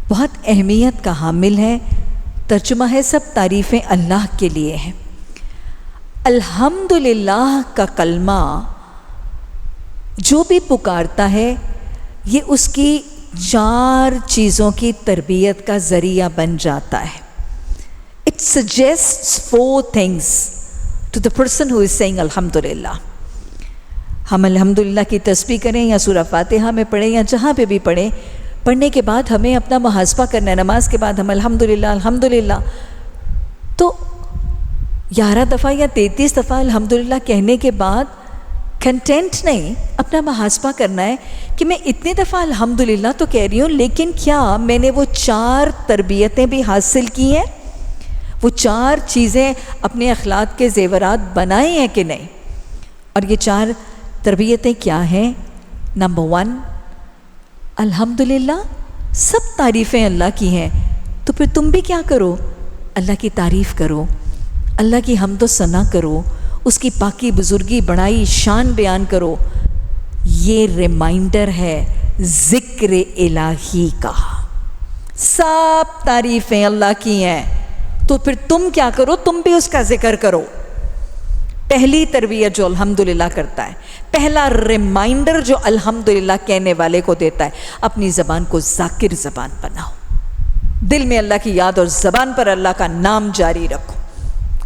بہت اہمیت کا حامل ہے. ترجمہ ہے سب تعریفیں اللہ کے لیے ہیں. الحمدللہ کا کلمہ جو بھی پکارتا ہے یہ اس کی 4 چیزوں کی تربیت کا ذریعہ بن جاتا ہے. It suggests 4 things to the person who is saying الحمدللہ. ہم الحمدللہ کی تسبیح کریں یا سورہ فاتحہ میں پڑھیں یا جہاں پہ بھی پڑھیں، پڑھنے کے بعد ہمیں اپنا محاسبہ کرنا ہے. نماز کے بعد ہم الحمدللہ الحمدللہ تو 11 دفعہ یا 33 دفعہ الحمدللہ کہنے کے بعد کنٹینٹ نہیں، اپنا محاسبہ کرنا ہے کہ میں اتنی دفعہ الحمدللہ تو کہہ رہی ہوں، لیکن کیا میں نے وہ 4 تربیتیں بھی حاصل کی ہیں؟ وہ 4 چیزیں اپنے اخلاق کے زیورات بنائے ہیں کہ نہیں؟ اور یہ 4 تربیتیں کیا ہیں؟ نمبر 1، الحمدللہ سب تعریفیں اللہ کی ہیں، تو پھر تم بھی کیا کرو؟ اللہ کی تعریف کرو، اللہ کی حمد و ثنا کرو، اس کی پاکی بزرگی بڑائی شان بیان کرو. یہ ریمائنڈر ہے ذکر الہی کا. سب تعریفیں اللہ کی ہیں تو پھر تم کیا کرو؟ تم بھی اس کا ذکر کرو. پہلی تربیت جو الحمدللہ کرتا ہے، پہلا ریمائنڈر جو الحمدللہ کہنے والے کو دیتا ہے، اپنی زبان کو ذاکر زبان بناؤ. دل میں اللہ کی یاد اور زبان پر اللہ کا نام جاری رکھو.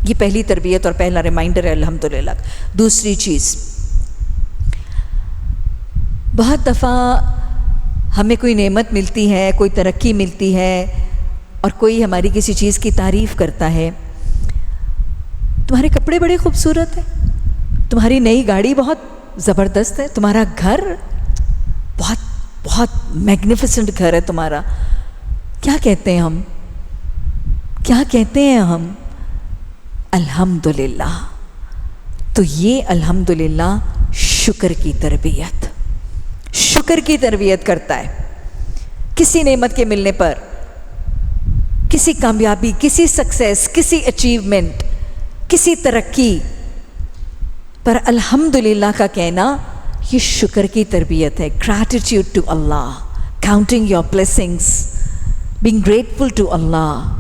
یہ پہلی تربیت اور پہلا ریمائنڈر ہے الحمدللہ. دوسری چیز، بہت دفعہ ہمیں کوئی نعمت ملتی ہے، کوئی ترقی ملتی ہے اور کوئی ہماری کسی چیز کی تعریف کرتا ہے. تمہارے کپڑے بڑے خوبصورت ہیں، تمہاری نئی گاڑی بہت زبردست ہے، تمہارا گھر بہت بہت میگنیفیسنٹ گھر ہے تمہارا. کیا کہتے ہیں ہم؟ کیا کہتے ہیں ہم؟ الحمدللہ. تو یہ الحمدللہ شکر کی تربیت، شکر کی تربیت کرتا ہے. کسی نعمت کے ملنے پر، کسی کامیابی، کسی سکسیس، کسی اچیومنٹ، کسی ترقی پر الحمدللہ کا کہنا یہ شکر کی تربیت ہے. Gratitude to Allah, counting your blessings, being grateful to Allah.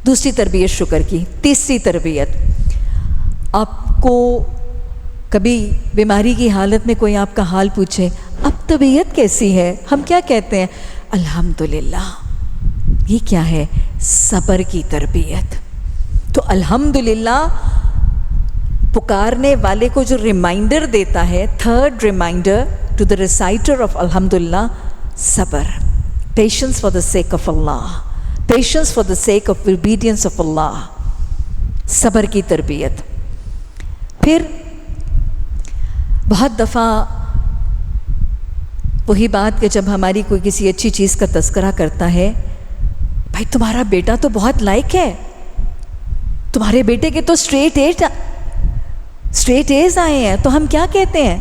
دوسری تربیت شکر کی. تیسری تربیت، آپ کو کبھی بیماری کی حالت میں کوئی آپ کا حال پوچھے، اب طبیعت کیسی ہے؟ ہم کیا کہتے ہیں؟ الحمدللہ. یہ کیا ہے؟ صبر کی تربیت. تو الحمدللہ پکارنے والے کو جو ریمائنڈر دیتا ہے، third reminder to the reciter of الحمدللہ، صبر، patience for the sake of Allah, patience for the sake of obedience of Allah. صبر کی تربیت. پھر بہت دفعہ وہی بات کہ جب ہماری کوئی کسی اچھی چیز کا تذکرہ کرتا ہے، بھائی تمہارا بیٹا تو بہت لائق ہے، تمہارے بیٹے کے تو اسٹریٹ ایز آئے ہیں، تو ہم کیا کہتے ہیں؟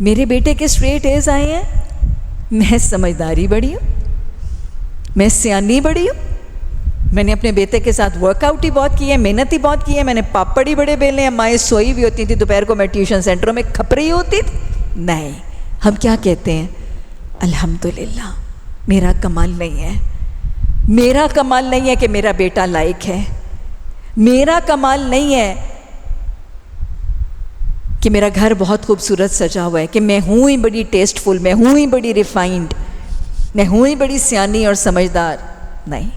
میرے بیٹے کے اسٹریٹ ایز آئے ہیں، میں سمجھداری بڑی ہوں، میں سیانی بڑی ہوں، میں نے اپنے بیٹے کے ساتھ ورک آؤٹ ہی بہت کی ہے، محنت ہی بہت کی ہے، میں نے پاپڑ ہی بڑے بیلے ہیں، مائیں سوئی بھی ہوتی تھی، دوپہر کو میں ٹیوشن سینٹروں میں کھپری ہوتی تھی. نہیں، ہم کیا کہتے ہیں؟ الحمدللہ میرا کمال نہیں ہے، میرا کمال نہیں ہے کہ میرا بیٹا لائق ہے، میرا کمال نہیں ہے کہ میرا گھر بہت خوبصورت سجا ہوا ہے، کہ میں ہوں ہی بڑی ٹیسٹ فل، میں ہوں ہی بڑی ریفائنڈ، میں ہوں ہی بڑی سیانی اور سمجھدار. نہیں،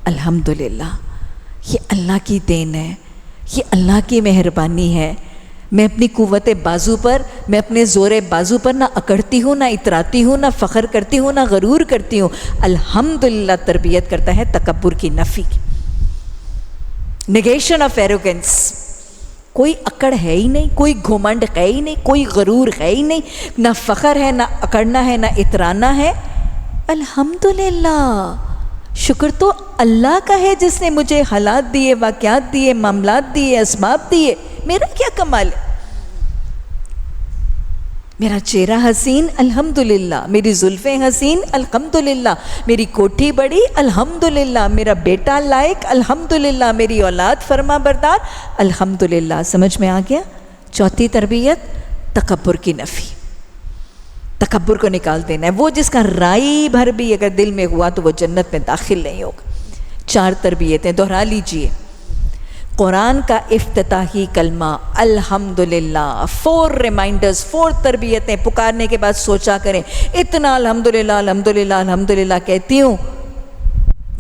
الحمدللہ یہ اللہ کی دین ہے، یہ اللہ کی مہربانی ہے. میں اپنی قوت بازو پر، میں اپنے زور بازو پر نہ اکڑتی ہوں، نہ اتراتی ہوں، نہ فخر کرتی ہوں، نہ غرور کرتی ہوں. الحمدللہ تربیت کرتا ہے تکبر کی نفی کی، نیگیشن آف ایروگنس. کوئی اکڑ ہے ہی نہیں، کوئی گھمنڈ ہے ہی نہیں، کوئی غرور ہے ہی نہیں، نہ فخر ہے، نہ اکڑنا ہے، نہ اترانا ہے. الحمدللہ شکر تو اللہ کا ہے جس نے مجھے حالات دیے، واقعات دیے، معاملات دیے، اسباب دیے. میرا کیا کمال ہے؟ میرا چہرہ حسین الحمدللہ، میری زلفیں حسین الحمدللہ، میری کوٹھی بڑی الحمدللہ، میرا بیٹا لائق الحمدللہ، میری اولاد فرما بردار الحمدللہ. سمجھ میں آ گیا؟ چوتھی تربیت تکبر کی نفی، تکبر کو نکال دینا ہے. وہ جس کا رائی بھر بھی اگر دل میں ہوا تو وہ جنت میں داخل نہیں ہوگا. 4 تربیتیں دہرا لیجئے. قرآن کا افتتاحی کلمہ الحمدللہ. 4 ریمائنڈرز، 4 تربیتیں. پکارنے کے بعد سوچا کریں اتنا الحمدللہ الحمدللہ الحمدللہ کہتی ہوں،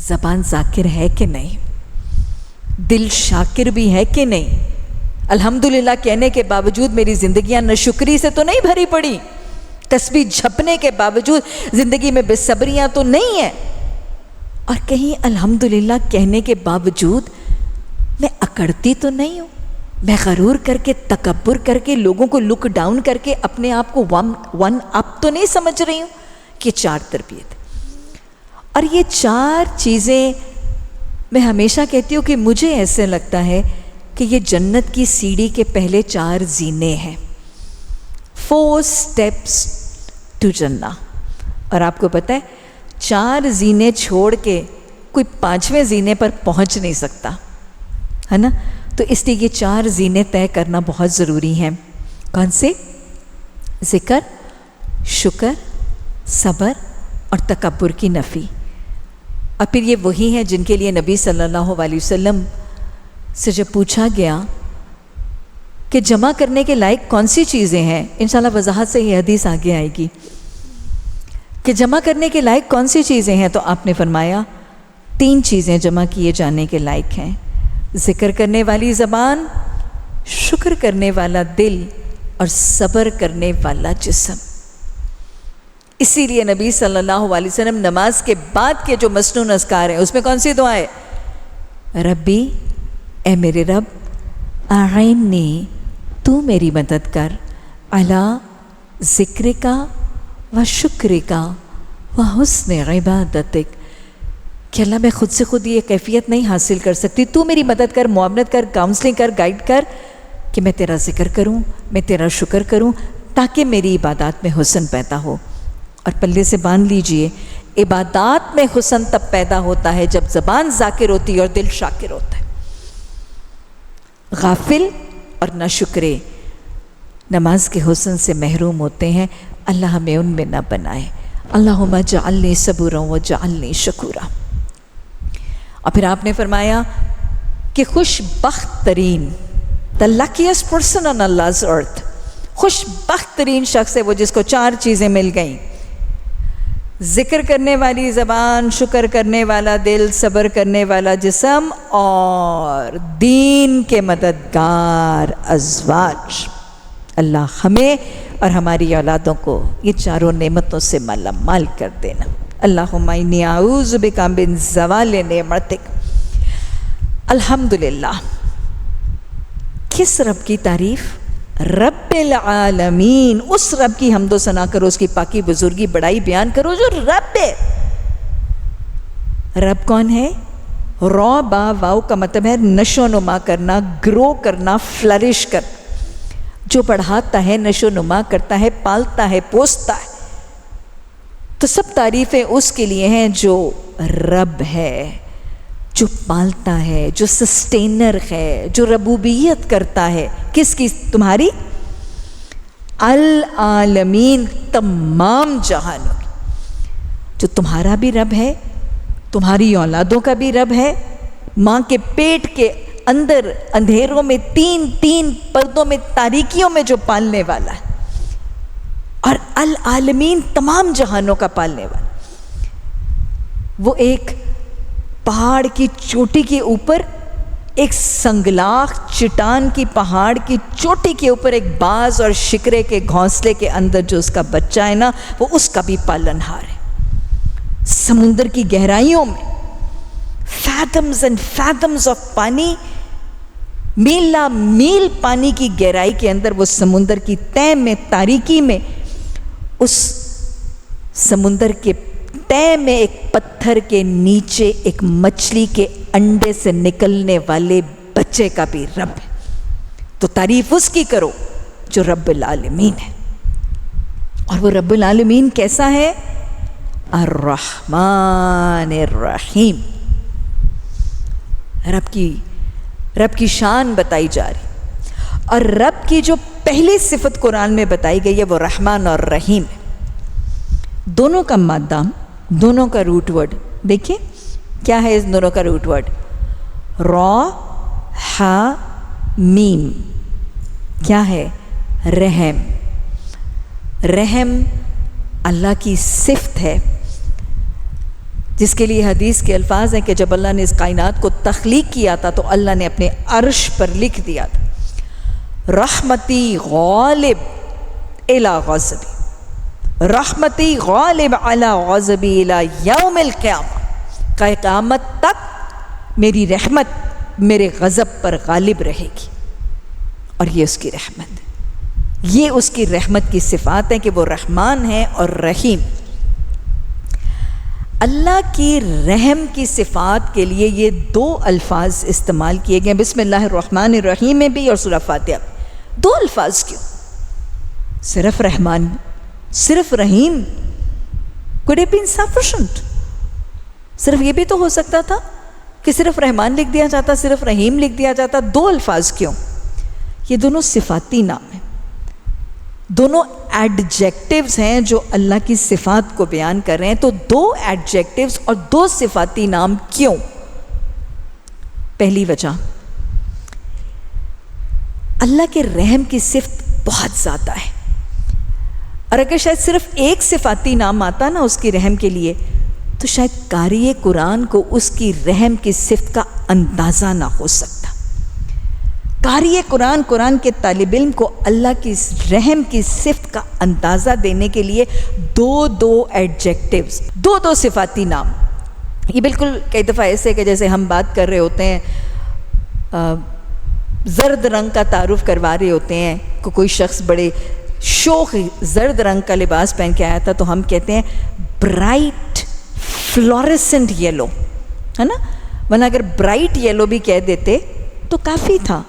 زبان ذاکر ہے کہ نہیں، دل شاکر بھی ہے کہ نہیں. الحمدللہ کہنے کے باوجود میری زندگیاں ناشکری سے تو نہیں بھری پڑی، تسبیح جھپنے کے باوجود زندگی میں بے صبریاں تو نہیں ہیں، اور کہیں الحمدللہ کہنے کے باوجود میں اکڑتی تو نہیں ہوں، میں غرور کر کے، تکبر کر کے، لوگوں کو لک ڈاؤن کر کے اپنے آپ کو ون اپ تو نہیں سمجھ رہی ہوں. کہ 4 تربیت. اور یہ 4 چیزیں میں ہمیشہ کہتی ہوں کہ مجھے ایسے لگتا ہے کہ یہ جنت کی سیڑھی کے پہلے 4 زینے ہیں. 4 steps to جنہ. اور آپ کو پتہ ہے 4 زینے چھوڑ کے کوئی 5ویں زینے پر پہنچ نہیں سکتا ہے نا. تو اس لیے یہ 4 زینے طے کرنا بہت ضروری ہیں. کون سے؟ ذکر، شکر، صبر اور تکبر کی نفی. اور پھر یہ وہی ہیں جن کے لیے نبی صلی اللہ علیہ وسلم سے جب پوچھا گیا کہ جمع کرنے کے لائق کون سی چیزیں ہیں، انشاءاللہ وضاحت سے یہ حدیث آگے آئے گی کہ جمع کرنے کے لائق کون سی چیزیں ہیں، تو آپ نے فرمایا 3 چیزیں جمع کیے جانے کے لائق ہیں: ذکر کرنے والی زبان، شکر کرنے والا دل اور صبر کرنے والا جسم. اسی لیے نبی صلی اللہ علیہ وسلم نماز کے بعد کے جو مسنون اذکار ہیں اس میں کون سی دعا ہے؟ ربی، اے میرے رب، اعینی، تو میری مدد کر، علی ذکرکا و شکرکا و حسن عبادتک. کہ اللہ میں خود سے خود یہ کیفیت نہیں حاصل کر سکتی، تو میری مدد کر، معاونت کر، کاؤنسلنگ کر، گائیڈ کر کہ میں تیرا ذکر کروں، میں تیرا شکر کروں، تاکہ میری عبادات میں حسن پیدا ہو. اور پلے سے باندھ لیجئے، عبادات میں حسن تب پیدا ہوتا ہے جب زبان ذاکر ہوتی ہے اور دل شاکر ہوتا ہے. غافل اور ناشکرے نماز کے حسن سے محروم ہوتے ہیں. اللہ ہمیں ان میں نہ بنائے. اللہم اجعلنی صبورا وجعلنی شکورا. اور پھر آپ نے فرمایا کہ خوش بخت ترین، the luckiest person on Allah's earth، خوش بخت ترین شخص ہے وہ جس کو 4 چیزیں مل گئیں: ذکر کرنے والی زبان، شکر کرنے والا دل، صبر کرنے والا جسم اور دین کے مددگار ازواج. اللہ ہمیں اور ہماری اولادوں کو یہ 4 نعمتوں سے مالا مال کر دینا. اللہم انی اعوذ بک من زوال نعمتک. الحمدللہ. کس رب کی تعریف؟ رب العالمین. اس رب کی حمد و ثنا کرو، اس کی پاکی بزرگی بڑائی بیان کرو جو رب ہے. رب کون ہے؟ رو با واو کا مطلب ہے نشو نما کرنا، گرو کرنا، فلرش کرنا. جو بڑھاتا ہے، نشو نما کرتا ہے، پالتا ہے، پوستا ہے. تو سب تعریفیں اس کے لیے ہیں جو رب ہے، جو پالتا ہے، جو سسٹینر ہے، جو ربوبیت کرتا ہے. کس کی؟ تمہاری. العالمین، تمام جہانوں کی. جو تمہارا بھی رب ہے، تمہاری اولادوں کا بھی رب ہے، ماں کے پیٹ کے اندر اندھیروں میں تین پردوں میں تاریکیوں میں جو پالنے والا ہے، اور العالمین، تمام جہانوں کا پالنے والا. وہ ایک پہاڑ کی چوٹی کے اوپر، ایک سنگلاخ چٹان کی پہاڑ کی چوٹی کے اوپر ایک باز اور شکرے کے گھونسلے کے اندر جو اس کا بچہ ہے نا، وہ اس کا بھی پالنہار ہے. سمندر کی گہرائیوں میں فیتھمز اینڈ فیتھمز آف پانی، میلا میل پانی کی گہرائی کے اندر، وہ سمندر کی تہ میں، تاریکی میں، اس سمندر کے تہ میں ایک پتھر کے نیچے ایک مچھلی کے انڈے سے نکلنے والے بچے کا بھی رب ہے. تو تعریف اس کی کرو جو رب العالمین ہے. اور وہ رب العالمین کیسا ہے؟ الرحمن الرحیم. رب کی شان بتائی جا رہی، اور رب کی جو پہلی صفت قرآن میں بتائی گئی ہے وہ رحمان اور رحیم ہے. دونوں کا مادہ، دونوں کا روٹ ورڈ دیکھیں کیا ہے. اس دونوں کا روٹ ورڈ را ہا میم. کیا ہے؟ رحم. رحم اللہ کی صفت ہے، جس کے لیے حدیث کے الفاظ ہیں کہ جب اللہ نے اس کائنات کو تخلیق کیا تھا تو اللہ نے اپنے عرش پر لکھ دیا تھا رحمتی غالب الی غضبی، رحمتی غالب علی غضبی الی یوم القیامہ. قیامت تک میری رحمت میرے غضب پر غالب رہے گی. اور یہ اس کی رحمت ہے، یہ اس کی رحمت کی صفات ہیں کہ وہ رحمان ہے اور رحیم. اللہ کی رحم کی صفات کے لیے یہ دو الفاظ استعمال کیے گئے، بسم اللہ الرحمن الرحیم میں بھی اور سورہ فاتحہ میں. دو الفاظ کیوں؟ صرف رحمان، صرف رحیم could have been sufficient. صرف یہ بھی تو ہو سکتا تھا کہ صرف رحمان لکھ دیا جاتا، صرف رحیم لکھ دیا جاتا. دو الفاظ کیوں؟ یہ دونوں صفاتی نام ہیں، دونوں ایڈجیکٹیوز ہیں جو اللہ کی صفات کو بیان کر رہے ہیں. تو دو ایڈجیکٹیوز اور دو صفاتی نام کیوں؟ پہلی وجہ، اللہ کے رحم کی صفت بہت زیادہ ہے، اور اگر شاید صرف ایک صفاتی نام آتا نا اس کی رحم کے لیے تو شاید قاری قرآن کو اس کی رحم کی صفت کا اندازہ نہ ہو سکتا. قاری قرآن، قرآن کے طالب علم کو اللہ کی رحم کی صفت کا اندازہ دینے کے لیے دو ایڈجیکٹیوز، دو صفاتی نام. یہ بالکل کئی دفعہ ایسے کہ جیسے ہم بات کر رہے ہوتے ہیں، زرد رنگ کا تعارف کروا رہے ہوتے ہیں، کوئی شخص بڑے شوق زرد رنگ کا لباس پہن کے آیا تھا تو ہم کہتے ہیں برائٹ فلوریسنٹ یلو، ہے نا. ورنہ اگر برائٹ یلو بھی کہہ دیتے تو کافی تھا،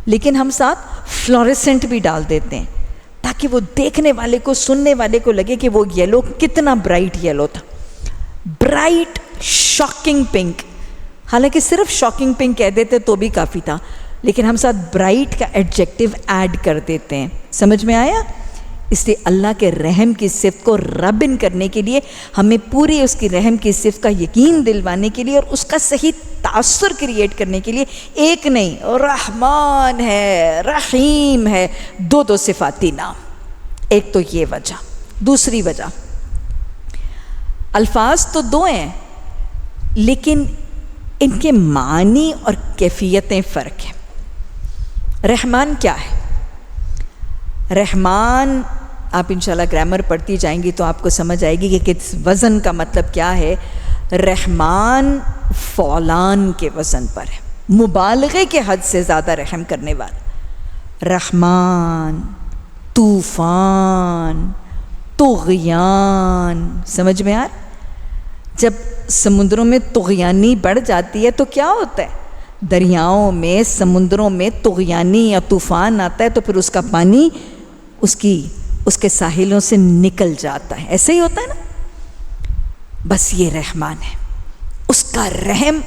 لیکن ہم ساتھ فلوریسنٹ بھی ڈال دیتے ہیں تاکہ وہ دیکھنے والے کو، سننے والے کو لگے کہ وہ یلو کتنا برائٹ یلو تھا. برائٹ شاکنگ پنک، حالانکہ صرف شاکنگ پنک کہہ دیتے تو بھی کافی تھا، لیکن ہم ساتھ برائٹ کا ایڈجیکٹیو ایڈ کر دیتے ہیں. سمجھ میں آیا؟ اس لیے اللہ کے رحم کی صفت کو ربن کرنے کے لیے، ہمیں پوری اس کی رحم کی صفت کا یقین دلوانے کے لیے اور اس کا صحیح تاثر کریٹ کرنے کے لیے ایک نہیں، رحمان ہے، رحیم ہے، دو صفاتی نام. ایک تو یہ وجہ. دوسری وجہ، الفاظ تو دو ہیں لیکن ان کے معنی اور کیفیتیں فرق ہیں. رحمان کیا ہے؟ رحمان آپ انشاءاللہ گرامر پڑھتی جائیں گی تو آپ کو سمجھ آئے گی کہ کس وزن کا مطلب کیا ہے. رحمان فعلان کے وزن پر ہے، مبالغے کے حد سے زیادہ رحم کرنے والا. رحمان، طوفان، طغیان. سمجھ میں آ رہا؟ جب سمندروں میں طغیانی بڑھ جاتی ہے تو کیا ہوتا ہے؟ دریاؤں میں، سمندروں میں طغیانی یا طوفان آتا ہے تو پھر اس کا پانی اس کے ساحلوں سے نکل جاتا ہے، ایسے ہی ہوتا ہے نا. بس یہ رحمان ہے، اس کا رحم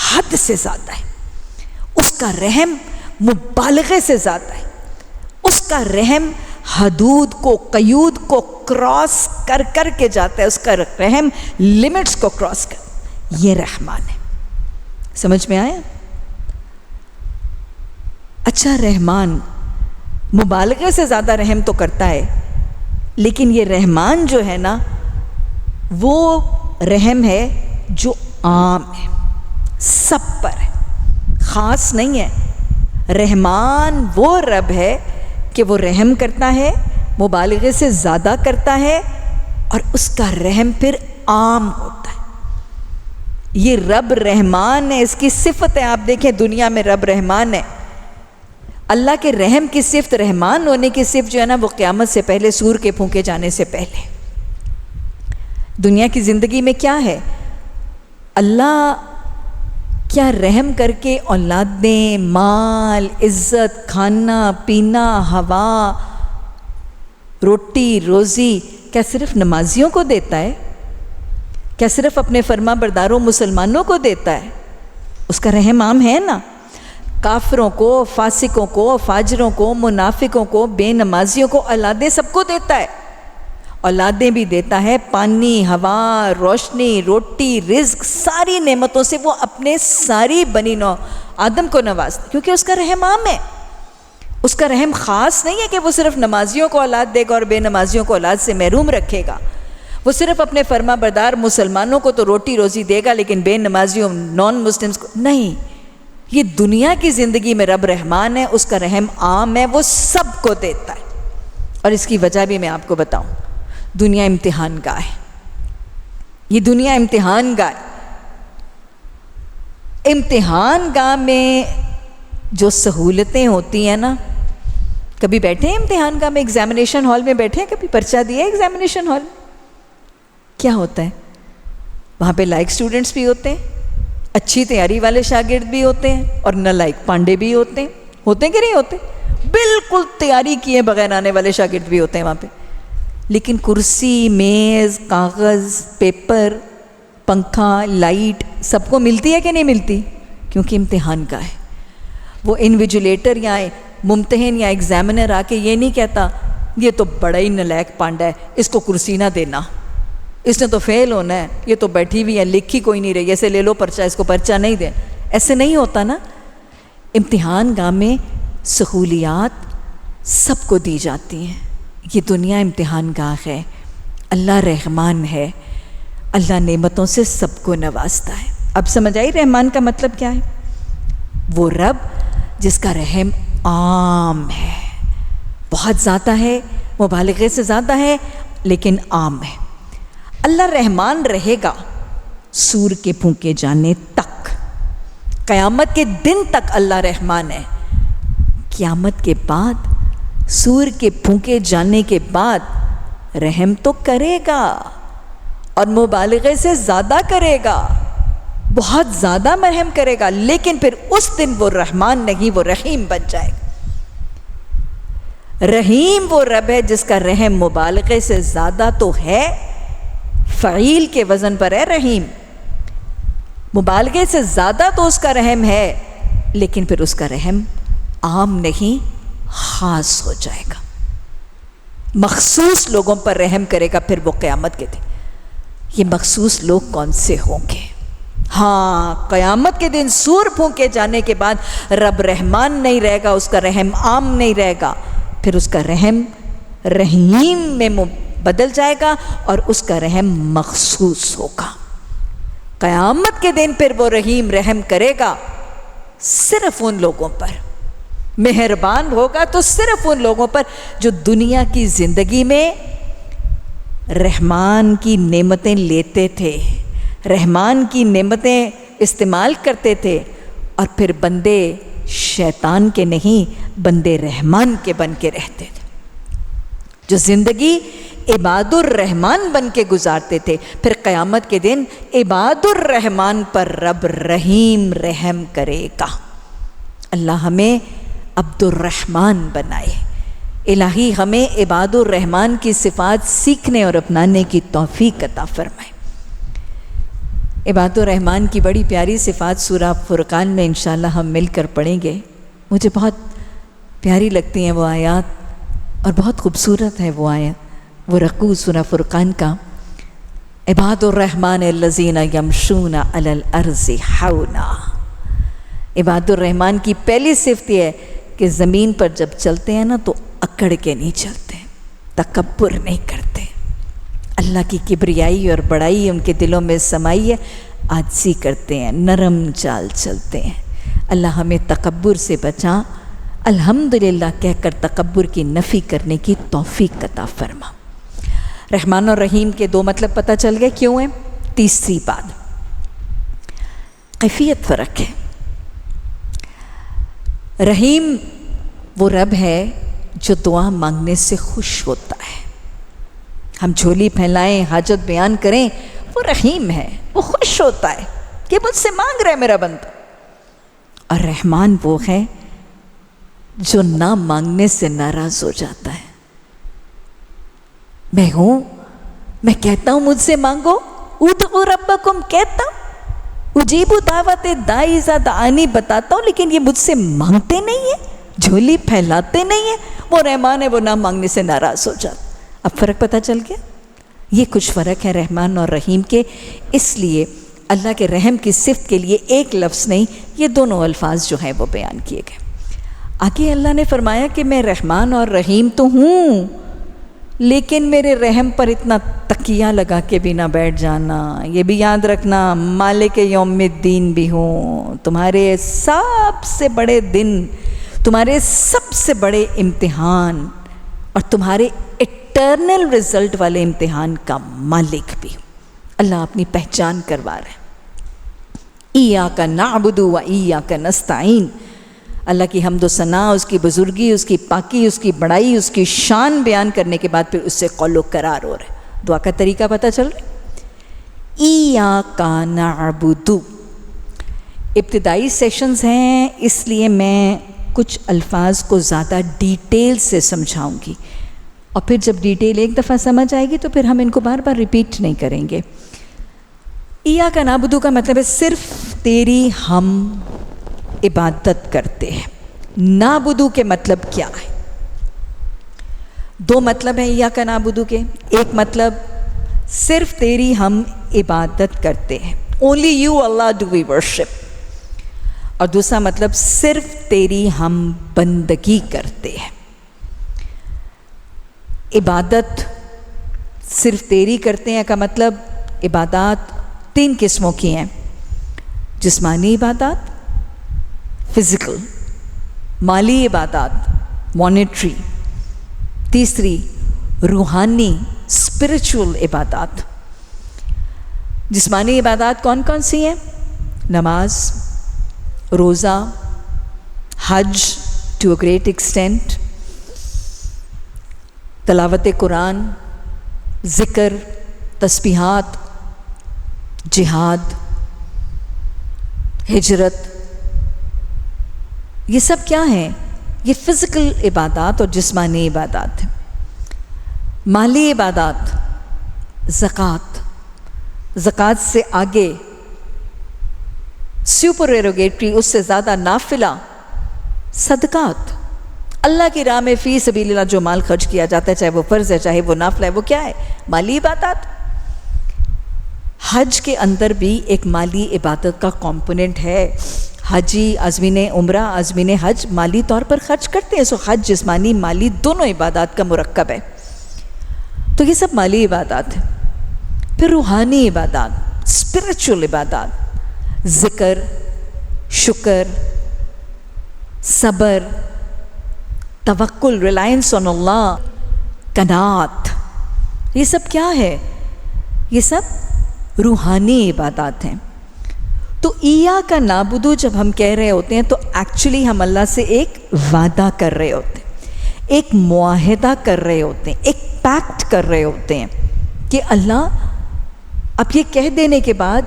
حد سے زیادہ ہے، اس کا رحم مبالغے سے زیادہ ہے، اس کا رحم حدود کو، قیود کو کراس کر کے جاتا ہے، اس کا رحم لمٹس کو کراس کر. یہ رحمان ہے. سمجھ میں آیا؟ اچھا، رحمان مبالغے سے زیادہ رحم تو کرتا ہے، لیکن یہ رحمان جو ہے نا وہ رحم ہے جو عام ہے، سب پر ہے، خاص نہیں ہے. رحمان وہ رب ہے کہ وہ رحم کرتا ہے، مبالغے سے زیادہ کرتا ہے، اور اس کا رحم پھر عام ہوتا ہے. یہ رب رحمان ہے، اس کی صفت ہے. آپ دیکھیں دنیا میں رب رحمان ہے. اللہ کے رحم کی صفت، رحمان ہونے کی صفت جو ہے نا وہ قیامت سے پہلے، سور کے پھونکے جانے سے پہلے. دنیا کی زندگی میں کیا ہے؟ اللہ کیا رحم کر کے اولادیں، مال، عزت، کھانا پینا، ہوا، روٹی روزی کیا صرف نمازیوں کو دیتا ہے؟ کیا صرف اپنے فرما برداروں مسلمانوں کو دیتا ہے؟ اس کا رحم عام ہے نا. کافروں کو، فاسقوں کو، فاجروں کو، منافقوں کو، بے نمازیوں کو اولادیں سب کو دیتا ہے. اولادیں بھی دیتا ہے، پانی، ہوا، روشنی، روٹی، رزق، ساری نعمتوں سے وہ اپنے ساری بنی نوع آدم کو نوازتا ہے، کیونکہ اس کا رحم عام ہے. اس کا رحم خاص نہیں ہے کہ وہ صرف نمازیوں کو اولاد دے گا اور بے نمازیوں کو اولاد سے محروم رکھے گا. وہ صرف اپنے فرما بردار مسلمانوں کو تو روٹی روزی دے گا، لیکن بے نمازیوں، نان مسلمز کو نہیں. یہ دنیا کی زندگی میں رب رحمان ہے، اس کا رحم عام ہے، وہ سب کو دیتا ہے. اور اس کی وجہ بھی میں آپ کو بتاؤں. دنیا امتحان گاہ ہے. یہ دنیا امتحان گاہ ہے. امتحان گاہ میں جو سہولتیں ہوتی ہیں نا، کبھی بیٹھے ہیں امتحان گاہ میں، ایگزامینیشن ہال میں بیٹھے ہیں، کبھی پرچہ دیا ہے ایگزامینیشن ہال میں؟ کیا ہوتا ہے وہاں پہ؟ لائق سٹوڈنٹس بھی ہوتے ہیں، اچھی تیاری والے شاگرد بھی ہوتے ہیں، اور نالائق پانڈے بھی ہوتے ہیں کہ نہیں ہوتے؟ بالکل تیاری کیے بغیر آنے والے شاگرد بھی ہوتے ہیں وہاں پہ. لیکن کرسی، میز، کاغذ، پیپر، پنکھا، لائٹ سب کو ملتی ہے کہ نہیں ملتی؟ کیونکہ امتحان کا ہے. وہ انویجولیٹر یا ممتحن یا ایگزامنر آ کے یہ نہیں کہتا یہ تو بڑا ہی نالائق پانڈا ہے، اس کو کرسی نہ دینا، اس نے تو فیل ہونا ہے، یہ تو بیٹھی ہوئی ہے، لکھی کوئی نہیں رہی، ایسے لے لو پرچہ، اس کو پرچہ نہیں دیں. ایسے نہیں ہوتا نا. امتحان گاہ میں سہولیات سب کو دی جاتی ہیں. یہ دنیا امتحان گاہ ہے. اللہ رحمان ہے، اللہ نعمتوں سے سب کو نوازتا ہے. اب سمجھ آئی رحمان کا مطلب کیا ہے؟ وہ رب جس کا رحم عام ہے، بہت زیادہ ہے، مبالغے سے زیادہ ہے، لیکن عام ہے. اللہ رحمان رہے گا سور کے پھونکے جانے تک. قیامت کے دن تک اللہ رحمان ہے. قیامت کے بعد، سور کے پھونکے جانے کے بعد رحم تو کرے گا، اور مبالغے سے زیادہ کرے گا، بہت زیادہ مرحم کرے گا. لیکن پھر اس دن وہ رحمان نہیں، وہ رحیم بن جائے گا. رحیم وہ رب ہے جس کا رحم مبالغے سے زیادہ تو ہے، فعیل کے وزن پر ہے رحیم. مبالغے سے زیادہ تو اس کا رحم ہے، لیکن پھر اس کا رحم عام نہیں، خاص ہو جائے گا. مخصوص لوگوں پر رحم کرے گا پھر وہ قیامت کے دن. یہ مخصوص لوگ کون سے ہوں گے؟ ہاں، قیامت کے دن سور پھونکے جانے کے بعد رب رحمان نہیں رہے گا، اس کا رحم عام نہیں رہے گا، پھر اس کا رحم رحیم میں بدل جائے گا، اور اس کا رحم مخصوص ہوگا. قیامت کے دن پھر وہ رحیم رحم کرے گا صرف ان لوگوں پر، مہربان ہوگا تو صرف ان لوگوں پر جو دنیا کی زندگی میں رحمان کی نعمتیں لیتے تھے، رحمان کی نعمتیں استعمال کرتے تھے، اور پھر بندے شیطان کے نہیں، بندے رحمان کے بن کے رہتے تھے. جو زندگی عباد الرحمن بن کے گزارتے تھے، پھر قیامت کے دن عباد الرحمن پر رب رحیم رحم کرے گا۔ اللہ ہمیں عبد الرحمن بنائے، الہی ہمیں عباد الرحمن کی صفات سیکھنے اور اپنانے کی توفیق عطا فرمائے۔ عباد الرحمن کی بڑی پیاری صفات سورہ فرقان میں انشاءاللہ ہم مل کر پڑھیں گے۔ مجھے بہت پیاری لگتی ہیں وہ آیات اور بہت خوبصورت ہے وہ آیت، وہ رکوع سورہ فرقان کا، عباد الرحمن الذین یمشون علی الارض ہونا۔ عباد الرحمن کی پہلی صفت یہ ہے کہ زمین پر جب چلتے ہیں نا تو اکڑ کے نہیں چلتے، تکبر نہیں کرتے، اللہ کی کبریائی اور بڑائی ان کے دلوں میں سمائی ہے، عاجزی کرتے ہیں، نرم چال چلتے ہیں۔ اللہ ہمیں تکبر سے بچا، الحمدللہ کہہ کر تکبر کی نفی کرنے کی توفیق عطا فرما۔ رحمان اور رحیم کے دو مطلب پتہ چل گئے کیوں ہیں؟ تیسری بات، کیفیت فرق ہے۔ رحیم وہ رب ہے جو دعا مانگنے سے خوش ہوتا ہے، ہم جھولی پھیلائیں، حاجت بیان کریں، وہ رحیم ہے، وہ خوش ہوتا ہے کہ مجھ سے مانگ رہا ہے میرا بندہ۔ اور رحمان وہ ہے جو نہ مانگنے سے ناراض ہو جاتا ہے۔ میں کہتا ہوں مجھ سے مانگو، ادعوا ربکم کہتا ہوں، اجیب دعوت داعی اذا دعانی بتاتا ہوں، لیکن یہ مجھ سے مانگتے نہیں ہیں، جھولی پھیلاتے نہیں ہیں۔ وہ رحمان ہے، وہ نہ مانگنے سے ناراض ہو جاتا۔ اب فرق پتہ چل گیا؟ یہ کچھ فرق ہے رحمان اور رحیم کے، اس لیے اللہ کے رحم کی صفت کے لیے ایک لفظ نہیں، یہ دونوں الفاظ جو ہیں وہ بیان کیے گئے۔ آگے اللہ نے فرمایا کہ میں رحمان اور رحیم تو ہوں، لیکن میرے رحم پر اتنا تکیہ لگا کے بھی نہ بیٹھ جانا، یہ بھی یاد رکھنا مالک یوم الدین بھی ہوں، تمہارے سب سے بڑے دن، تمہارے سب سے بڑے امتحان اور تمہارے اٹرنل رزلٹ والے امتحان کا مالک بھی ہوں۔ اللہ اپنی پہچان کروا رہے ہیں، ایاک نعبد و ایاک نستعین۔ اللہ کی حمد و ثنا، اس کی بزرگی، اس کی پاکی، اس کی بڑائی، اس کی شان بیان کرنے کے بعد پھر اس سے قول و قرار ہو رہا ہے۔ دعا کا طریقہ پتہ چل رہا ہے؟ ایاک نعبد، ابتدائی سیشنز ہیں اس لیے میں کچھ الفاظ کو زیادہ ڈیٹیل سے سمجھاؤں گی، اور پھر جب ڈیٹیل ایک دفعہ سمجھ آئے گی تو پھر ہم ان کو بار بار ریپیٹ نہیں کریں گے۔ ایاک نعبد کا مطلب ہے صرف تیری ہم عبادت کرتے ہیں۔ نعبد کے مطلب کیا ہے؟ دو مطلب ہیں ایاک نعبد کے، ایک مطلب صرف تیری ہم عبادت کرتے ہیں، only you Allah do we worship، اور دوسرا مطلب صرف تیری ہم بندگی کرتے ہیں۔ عبادت صرف تیری کرتے ہیں کا مطلب عبادات تین قسموں کی ہیں، جسمانی عبادات، فزیکل، مالی عبادات، مانیٹری، تیسری روحانی اسپرچول عبادات۔ جسمانی عبادات کون کون سی ہیں؟ نماز، روزہ، حج ٹو اے گریٹ ایکسٹینٹ، تلاوت قرآن، ذکر، تسبیحات، جہاد، ہجرت، یہ سب کیا ہیں؟ یہ فزیکل عبادات اور جسمانی عبادات ہیں۔ مالی عبادات، زکوٰۃ، زکوٰۃ سے آگے سپر ایروگیٹری، اس سے زیادہ نافلہ صدقات، اللہ کی راہ میں فی سبیل اللہ جو مال خرچ کیا جاتا ہے، چاہے وہ فرض ہے چاہے وہ نافلہ ہے، وہ کیا ہے؟ مالی عبادات۔ حج کے اندر بھی ایک مالی عبادت کا کمپوننٹ ہے، حجی عازمین عمرہ، عازمین حج مالی طور پر خرچ کرتے ہیں، سو حج جسمانی مالی دونوں عبادات کا مرکب ہے، تو یہ سب مالی عبادات ہیں۔ پھر روحانی عبادات، اسپرچول عبادات، ذکر، شکر، صبر، توکل، ریلائنس آن اللہ، قناعت، یہ سب کیا ہے؟ یہ سب روحانی عبادات ہیں۔ تو ایاک نعبد جب ہم کہہ رہے ہوتے ہیں تو ایکچولی ہم اللہ سے ایک وعدہ کر رہے ہوتے ہیں، ایک معاہدہ کر رہے ہوتے ہیں، ایک امپیکٹ کر رہے ہوتے ہیں کہ اللہ اب یہ کہہ دینے کے بعد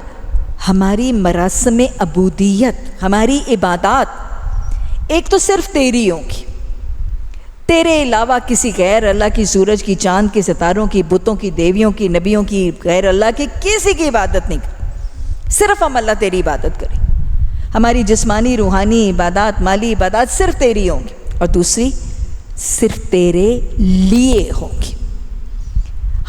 ہماری مراسم عبودیت، ہماری عبادات ایک تو صرف تیری ہوں گی، تیرے علاوہ کسی غیر اللہ کی، سورج کی، چاند کی، ستاروں کی، بتوں کی، دیویوں کی، نبیوں کی، غیر اللہ کی کسی کی عبادت نہیں کریں، صرف ہم اللہ تیری عبادت کریں۔ ہماری جسمانی، روحانی عبادات، مالی عبادات صرف تیری ہوں گی، اور دوسری صرف تیرے لیے ہوں گی۔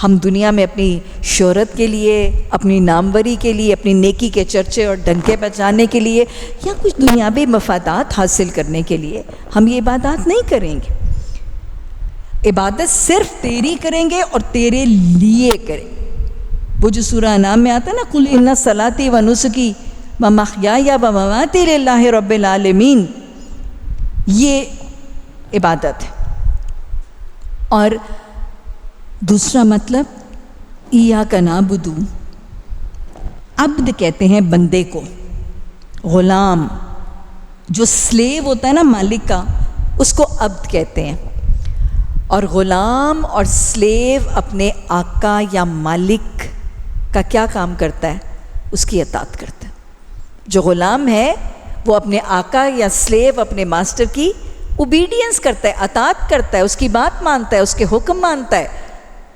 ہم دنیا میں اپنی شہرت کے لیے، اپنی ناموری کے لیے، اپنی نیکی کے چرچے اور ڈنکے بجانے کے لیے، یا کچھ دنیاوی مفادات حاصل کرنے کے لیے ہم یہ عبادات نہیں کریں گے۔ عبادت صرف تیری کریں گے اور تیرے لیے کریں گے۔ وہ جو سورہ انعام میں آتا ہے نا، قُلْ إِنَّ صَلَاتِي وَنُسُكِي وَمَحْيَايَ وَمَمَاتِي لِلَّهِ رَبِّ الْعَالَمِينَ، یہ عبادت ہے۔ اور دوسرا مطلب ایاک نعبد، عبد کہتے ہیں بندے کو، غلام جو سلیو ہوتا ہے نا مالک کا، اس کو عبد کہتے ہیں۔ اور غلام اور سلیو اپنے آقا یا مالک کا کیا کام کرتا ہے؟ اس کی اطاعت کرتا ہے۔ جو غلام ہے وہ اپنے آقا یا سلیو اپنے ماسٹر کی اوبیڈینس کرتا ہے، اطاعت کرتا ہے، اس کی بات مانتا ہے، اس کے حکم مانتا ہے،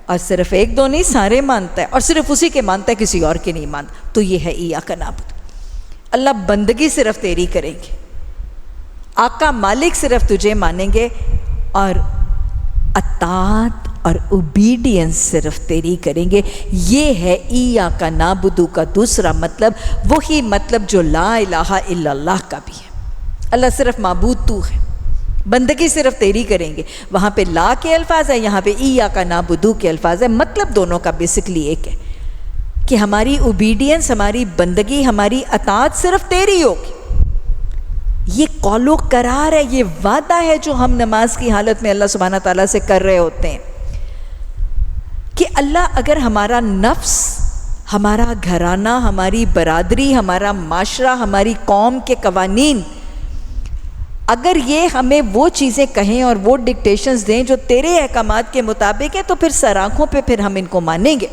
اور صرف ایک دو نہیں، سارے مانتا ہے، اور صرف اسی کے مانتا ہے، کسی اور کے نہیں مانتا۔ تو یہ ہے ایاک نعبد۔ اللہ بندگی صرف تیری کریں گے، آقا مالک صرف تجھے مانیں گے، اور اطاعت اور اوبیڈینس صرف تیری کریں گے۔ یہ ہے ایاک نعبد کا دوسرا مطلب، وہی مطلب جو لا الہ الا اللہ کا بھی ہے۔ اللہ صرف معبود تو ہے، بندگی صرف تیری کریں گے۔ وہاں پہ لا کے الفاظ ہیں، یہاں پہ ایاک نعبد کے الفاظ ہیں، مطلب دونوں کا بیسکلی ایک ہے کہ ہماری اوبیڈینس، ہماری بندگی، ہماری اطاعت صرف تیری ہوگی۔ یہ قول و قرار ہے، یہ وعدہ ہے جو ہم نماز کی حالت میں اللہ سبحانہ تعالیٰ سے کر رہے ہوتے ہیں کہ اللہ اگر ہمارا نفس، ہمارا گھرانہ، ہماری برادری، ہمارا معاشرہ، ہماری قوم کے قوانین، اگر یہ ہمیں وہ چیزیں کہیں اور وہ ڈکٹیشنز دیں جو تیرے احکامات کے مطابق ہیں، تو پھر سر آنکھوں پہ پھر ہم ان کو مانیں گے۔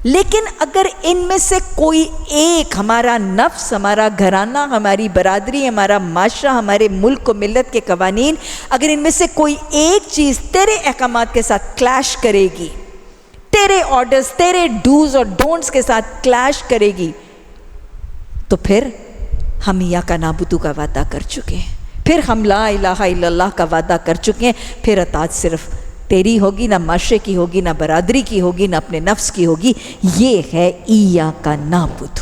لیکن اگر ان میں سے کوئی ایک، ہمارا نفس، ہمارا گھرانہ، ہماری برادری، ہمارا معاشرہ، ہمارے ملک و ملت کے قوانین، اگر ان میں سے کوئی ایک چیز تیرے احکامات کے ساتھ کلیش کرے گی، تیرے آرڈرز، تیرے ڈوز اور ڈونٹس کے ساتھ کلیش کرے گی، تو پھر ہم ایاک نعبد کا وعدہ کر چکے ہیں، پھر ہم لا الہ الا اللہ کا وعدہ کر چکے ہیں، پھر اطاعت صرف تیری ہوگی، نہ معاشرے کی ہوگی، نہ برادری کی ہوگی، نہ اپنے نفس کی ہوگی۔ یہ ہے ایاک نعبد۔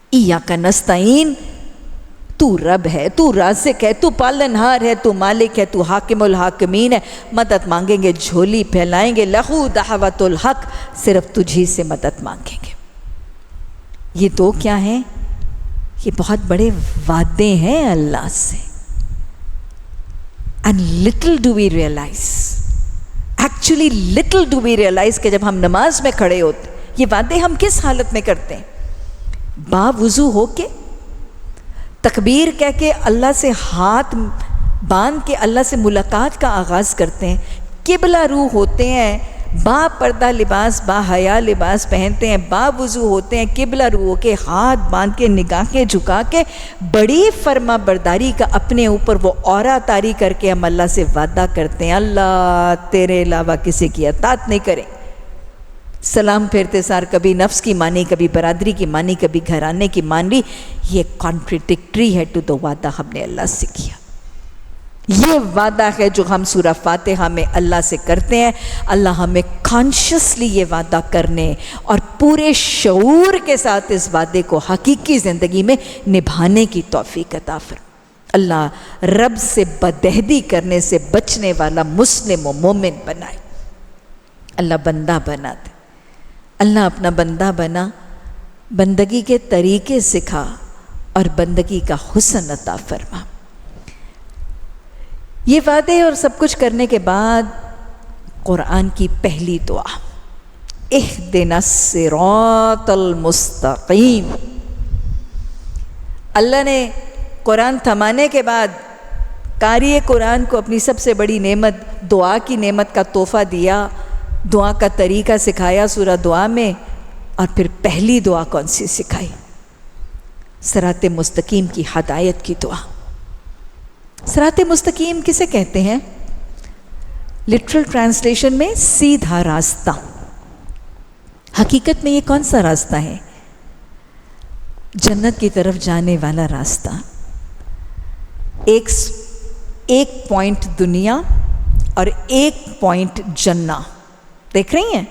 ایاک نستعین، تو رب ہے، تو رازق ہے، تو پالنہار ہے، تو مالک ہے، تو حاکم الحاکمین ہے۔ مدد مانگیں گے جھولی پھیلائیں گے، لہو دعوت الحق، صرف تجھی سے مدد مانگیں گے۔ یہ دو کیا ہیں؟ یہ بہت بڑے وعدے ہیں اللہ سے۔ And little do we realize, actually little do we realize کہ جب ہم نماز میں کھڑے ہوتے، یہ وعدے ہم کس حالت میں کرتے ہیں؟ باوضو ہو کے، تکبیر کہہ کے، اللہ سے ہاتھ باندھ کے اللہ سے ملاقات کا آغاز کرتے ہیں، قبلہ رو ہوتے ہیں، با پردہ لباس، با حیا لباس پہنتے ہیں، باوضو ہوتے ہیں، قبلہ رو ہو کے، ہاتھ باندھ کے، نگاہیں جھکا کے، بڑی فرما برداری کا اپنے اوپر وہ اورا طاری کر کے ہم اللہ سے وعدہ کرتے ہیں، اللہ تیرے علاوہ کسی کی اطاعت نہیں کریں۔ سلام پھیرتے سار کبھی نفس کی مانی، کبھی برادری کی مانی، کبھی گھرانے کی مانی۔ یہ کانٹریڈکٹری ہے ٹو دا وعدہ ہم نے اللہ سے کیا۔ یہ وعدہ ہے جو ہم سورہ فاتحہ میں اللہ سے کرتے ہیں۔ اللہ ہمیں کانشیسلی یہ وعدہ کرنے اور پورے شعور کے ساتھ اس وعدے کو حقیقی زندگی میں نبھانے کی توفیق عطا فرمائے۔ اللہ رب سے بدعہدی کرنے سے بچنے والا مسلم و مومن بنائے۔ اللہ بندہ بنا دے، اللہ اپنا بندہ بنا، بندگی کے طریقے سکھا اور بندگی کا حسن عطا فرما۔ یہ وعدے اور سب کچھ کرنے کے بعد قرآن کی پہلی دعا، اہدنا الصراط المستقیم۔ اللہ نے قرآن تھمانے کے بعد قاری قرآن کو اپنی سب سے بڑی نعمت دعا کی نعمت کا تحفہ دیا، دعا کا طریقہ سکھایا سورہ دعا میں، اور پھر پہلی دعا کون سی سکھائی؟ صراط مستقیم کی ہدایت کی دعا۔ صراط مستقیم کسے کہتے ہیں؟ لٹرل ٹرانسلیشن میں سیدھا راستہ۔ حقیقت میں یہ کون سا راستہ ہے؟ جنت کی طرف جانے والا راستہ۔ ایک پوائنٹ دنیا اور ایک پوائنٹ جنہ، دیکھ رہی ہیں؟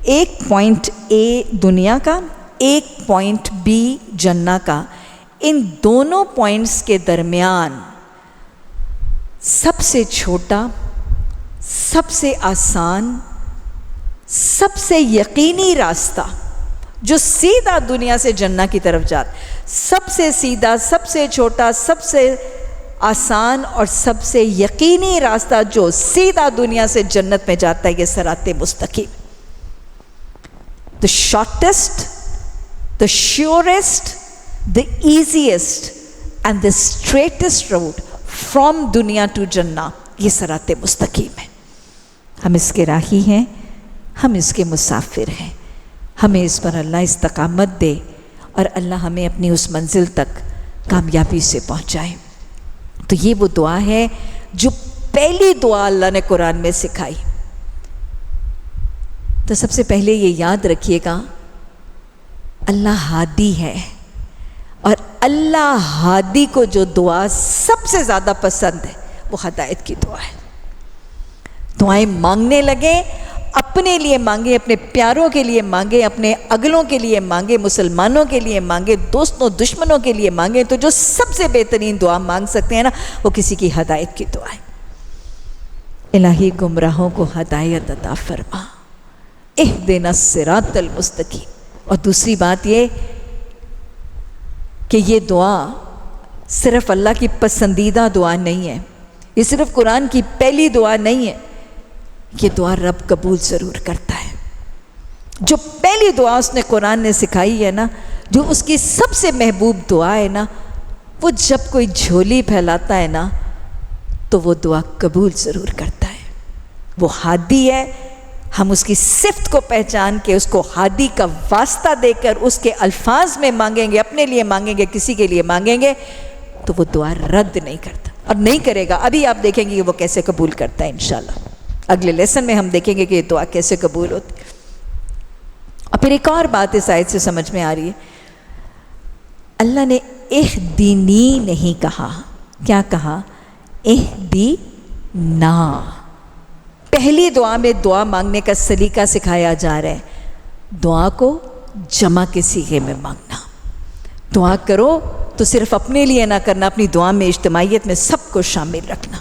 ایک پوائنٹ اے دنیا کا، ایک پوائنٹ بی جنہ کا۔ ان دونوں پوائنٹس کے درمیان سب سے چھوٹا، سب سے آسان، سب سے یقینی راستہ جو سیدھا دنیا سے جنہ کی طرف جاتا، سب سے سیدھا، سب سے چھوٹا، سب سے آسان اور سب سے یقینی راستہ جو سیدھا دنیا سے جنت میں جاتا ہے، یہ صراط مستقیم۔ The shortest, the surest, the easiest and the straightest road from دنیا to جنہ، یہ صراط مستقیم ہے۔ ہم اس کے راہی ہیں، ہم اس کے مسافر ہیں۔ ہمیں اس پر اللہ استقامت دے اور اللہ ہمیں اپنی اس منزل تک کامیابی سے پہنچائے۔ تو یہ وہ دعا ہے جو پہلی دعا اللہ نے قرآن میں سکھائی۔ تو سب سے پہلے یہ یاد رکھیے گا، اللہ ہادی ہے، اور اللہ ہادی کو جو دعا سب سے زیادہ پسند ہے وہ ہدایت کی دعا ہے۔ دعائیں مانگنے لگیں، اپنے لیے مانگے، اپنے پیاروں کے لیے مانگے، اپنے اگلوں کے لیے مانگے، مسلمانوں کے لیے مانگے، دوستوں دشمنوں کے لیے مانگے، تو جو سب سے بہترین دعا مانگ سکتے ہیں نا، وہ کسی کی ہدایت کی دعا ہے۔ الہی گمراہوں کو ہدایت عطا فرما، اہدنا الصراط المستقیم۔ اور دوسری بات یہ کہ یہ دعا صرف اللہ کی پسندیدہ دعا نہیں ہے، یہ صرف قرآن کی پہلی دعا نہیں ہے، یہ دعا رب قبول ضرور کرتا ہے۔ جو پہلی دعا اس نے قرآن نے سکھائی ہے نا، جو اس کی سب سے محبوب دعا ہے نا، وہ جب کوئی جھولی پھیلاتا ہے نا تو وہ دعا قبول ضرور کرتا ہے۔ وہ ہادی ہے، ہم اس کی صفت کو پہچان کے اس کو ہادی کا واسطہ دے کر اس کے الفاظ میں مانگیں گے، اپنے لیے مانگیں گے، کسی کے لیے مانگیں گے، تو وہ دعا رد نہیں کرتا اور نہیں کرے گا۔ ابھی آپ دیکھیں گے کہ وہ کیسے قبول کرتا ہے انشاءاللہ۔ اگلے لیسن میں ہم دیکھیں گے کہ یہ دعا کیسے قبول ہوتی ہے۔ اور پھر ایک اور بات اس آیت سے سمجھ میں آ رہی ہے، اللہ نے اہدینی نہیں کہا، کیا کہا؟ اہدینا۔ پہلی دعا میں دعا مانگنے کا سلیقہ سکھایا جا رہا ہے، دعا کو جمع کے صیغے میں مانگنا۔ دعا کرو تو صرف اپنے لیے نہ کرنا، اپنی دعا میں اجتماعیت میں سب کو شامل رکھنا۔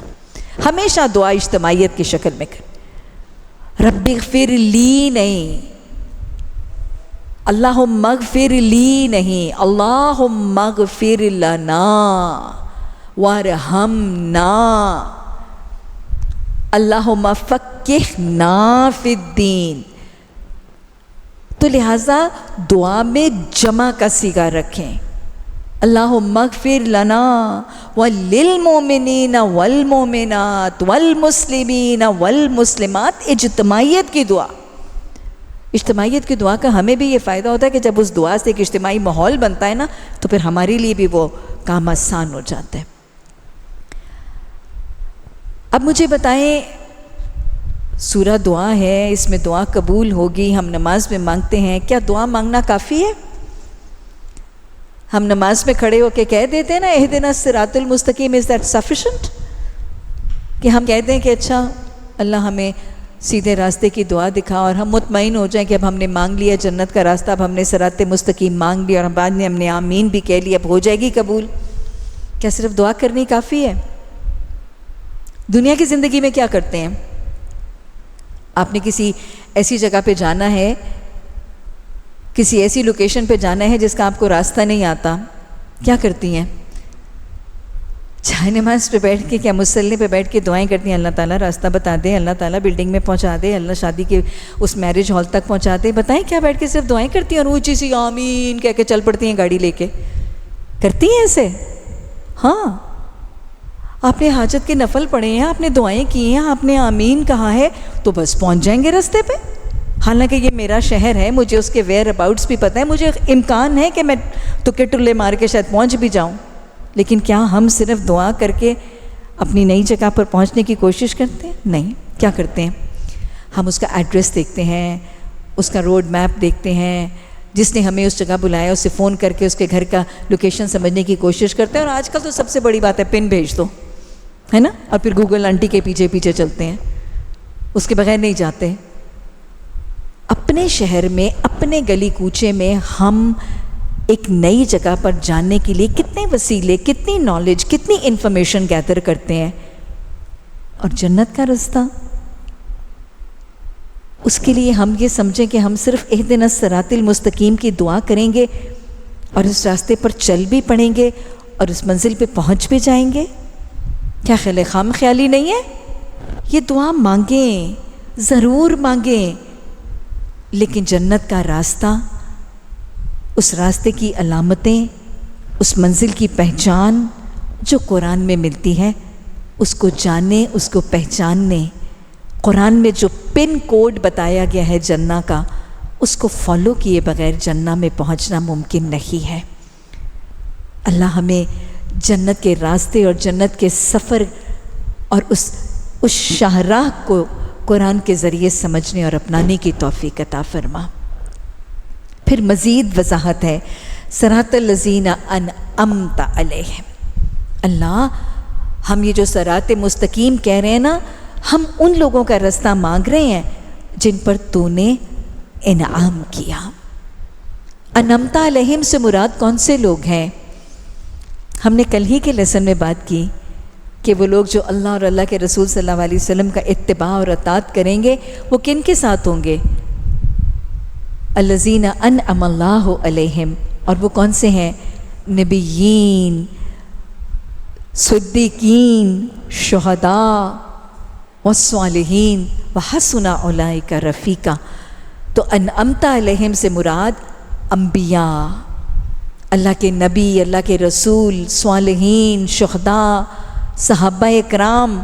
ہمیشہ دعا اجتماعیت کی شکل میں کر، رب اغفر لی نہیں، اللہم اغفر لی نہیں، اللہم اغفر لنا وارحمنا، اللہم فقہنا فی الدین۔ تو لہٰذا دعا میں جمع کا صیغہ رکھیں، اللہم اغفر لنا وللمؤمنین والمؤمنات والمسلمین والمسلمات۔ اجتماعیت کی دعا، اجتماعیت کی دعا کا ہمیں بھی یہ فائدہ ہوتا ہے کہ جب اس دعا سے ایک اجتماعی ماحول بنتا ہے نا، تو پھر ہمارے لیے بھی وہ کام آسان ہو جاتا ہے۔ اب مجھے بتائیں، سورہ دعا ہے، اس میں دعا قبول ہوگی، ہم نماز میں مانگتے ہیں، کیا دعا مانگنا کافی ہے؟ ہم نماز میں کھڑے ہو کے کہہ دیتے ہیں نا اہدنا الصراط المستقیم، از دیٹ سفیشینٹ؟ کہ ہم کہتے ہیں کہ اچھا اللہ ہمیں سیدھے راستے کی دعا دکھا، اور ہم مطمئن ہو جائیں کہ اب ہم نے مانگ لیا جنت کا راستہ، اب ہم نے صراط مستقیم مانگ لیا، اور بعد میں ہم نے آمین بھی کہہ لیا، اب ہو جائے گی قبول؟ کیا صرف دعا کرنی کافی ہے؟ دنیا کی زندگی میں کیا کرتے ہیں؟ آپ نے کسی ایسی جگہ پہ جانا ہے، کسی ایسی لوکیشن پہ جانا ہے جس کا آپ کو راستہ نہیں آتا، کیا کرتی ہیں؟ چائے نماز پہ بیٹھ کے، کیا مصلی پہ بیٹھ کے دعائیں کرتی ہیں، اللہ تعالیٰ راستہ بتا دے، اللہ تعالیٰ بلڈنگ میں پہنچا دے، اللہ شادی کے اس میرج ہال تک پہنچا دے؟ بتائیں کیا بیٹھ کے صرف دعائیں کرتی ہیں اور اونچی سی آمین کہہ کے چل پڑتی ہیں گاڑی لے کے؟ کرتی ہیں ایسے؟ ہاں، آپ نے حاجت کے نفل پڑھے ہیں، آپ نے دعائیں کی ہیں، آپ نے آمین کہا ہے، تو بس پہنچ جائیں گے راستے پہ۔ حالانکہ یہ میرا شہر ہے، مجھے اس کے ویئر اباؤٹس بھی پتہ ہے، مجھے امکان ہے کہ میں تکے ٹلے مار کے شاید پہنچ بھی جاؤں، لیکن کیا ہم صرف دعا کر کے اپنی نئی جگہ پر پہنچنے کی کوشش کرتے ہیں؟ نہیں، کیا کرتے ہیں؟ ہم اس کا ایڈریس دیکھتے ہیں، اس کا روڈ میپ دیکھتے ہیں، جس نے ہمیں اس جگہ بلایا اسے فون کر کے اس کے گھر کا لوکیشن سمجھنے کی کوشش کرتے ہیں، اور آج کل تو سب سے بڑی بات ہے پن بھیج دو، ہے نا، اور پھر گوگل آنٹی کے پیچھے پیچھے چلتے ہیں، اس کے بغیر نہیں جاتے۔ اپنے شہر میں، اپنے گلی کوچے میں ہم ایک نئی جگہ پر جاننے کے لیے کتنے وسیلے، کتنی نالج، کتنی انفارمیشن گیدر کرتے ہیں، اور جنت کا راستہ، اس کے لیے ہم یہ سمجھیں کہ ہم صرف اہدنا الصراط المستقیم کی دعا کریں گے اور اس راستے پر چل بھی پڑیں گے اور اس منزل پہ پہنچ بھی جائیں گے؟ کیا خیال ہے؟ خام خیالی نہیں ہے؟ یہ دعا مانگیں، ضرور مانگیں، لیکن جنت کا راستہ، اس راستے کی علامتیں، اس منزل کی پہچان جو قرآن میں ملتی ہے، اس کو جانیں، اس کو پہچاننے۔ قرآن میں جو پن کوڈ بتایا گیا ہے جنہ کا، اس کو فالو کیے بغیر جنہ میں پہنچنا ممکن نہیں ہے۔ اللہ ہمیں جنت کے راستے اور جنت کے سفر اور اس شاہراہ کو قرآن کے ذریعے سمجھنے اور اپنانے کی توفیق عطا فرما۔ پھر مزید وضاحت ہے، صراط الذین انعمت علیہم۔ اللہ، ہم یہ جو صراط مستقیم کہہ رہے ہیں نا، ہم ان لوگوں کا راستہ مانگ رہے ہیں جن پر تو نے انعام کیا۔ انعمت علیہم سے مراد کون سے لوگ ہیں؟ ہم نے کل ہی کے لیسن میں بات کی کہ وہ لوگ جو اللہ اور اللہ کے رسول صلی اللہ علیہ وسلم کا اتباع اور اطاعت کریں گے، وہ کن کے ساتھ ہوں گے؟ الذین انعم اللہ علیہم، اور وہ کون سے ہیں؟ نبیین، صدیقین، شہداء والصالحین وحسن اولئک رفیقا۔ تو انعمت علیہم سے مراد انبیاء، اللہ کے نبی، اللہ کے رسول، صالحین، شہداء، صحابہ اکرام،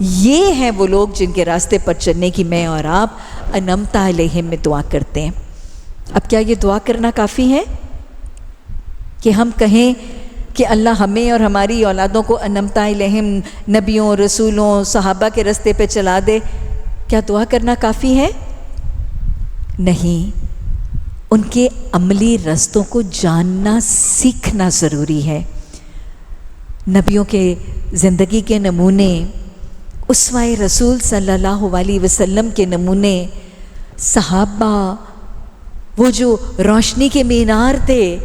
یہ ہیں وہ لوگ جن کے راستے پر چلنے کی میں اور آپ انعمت علیہم میں دعا کرتے ہیں۔ اب کیا یہ دعا کرنا کافی ہے کہ ہم کہیں کہ اللہ ہمیں اور ہماری اولادوں کو انعمت علیہم، نبیوں، رسولوں، صحابہ کے راستے پہ چلا دے؟ کیا دعا کرنا کافی ہے؟ نہیں، ان کے عملی رستوں کو جاننا، سیکھنا ضروری ہے۔ نبیوں کے زندگی کے نمونے، اسوہ رسول صلی اللہ علیہ وسلم کے نمونے، صحابہ، وہ جو روشنی کے مینار تھے،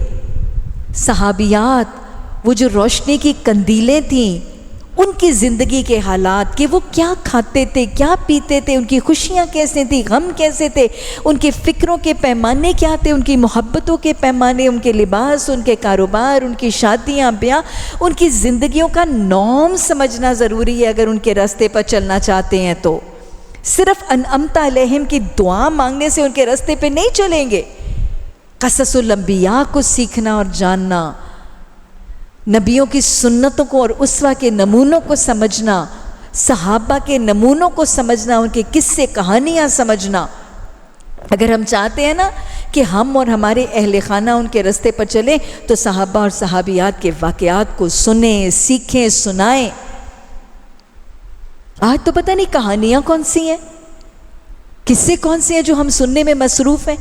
صحابیات، وہ جو روشنی کی قندیلیں تھیں، ان کی زندگی کے حالات کہ وہ کیا کھاتے تھے، کیا پیتے تھے، ان کی خوشیاں کیسے تھیں، غم کیسے تھے، ان کے فکروں کے پیمانے کیا تھے، ان کی محبتوں کے پیمانے، ان کے لباس، ان کے کاروبار، ان کی شادیاں، بیاہ، ان کی زندگیوں کا نام سمجھنا ضروری ہے اگر ان کے راستے پر چلنا چاہتے ہیں تو۔ صرف انعمت علیہم کی دعا مانگنے سے ان کے راستے پہ نہیں چلیں گے۔ قصص الانبیاء کو سیکھنا اور جاننا، نبیوں کی سنتوں کو اور اسوہ کے نمونوں کو سمجھنا، صحابہ کے نمونوں کو سمجھنا، ان کے قصے کہانیاں سمجھنا۔ اگر ہم چاہتے ہیں نا کہ ہم اور ہمارے اہل خانہ ان کے راستے پر چلیں تو صحابہ اور صحابیات کے واقعات کو سنیں، سیکھیں، سنائیں۔ آج تو پتہ نہیں کہانیاں کون سی ہیں، قصے کون سے ہیں جو ہم سننے میں مصروف ہیں۔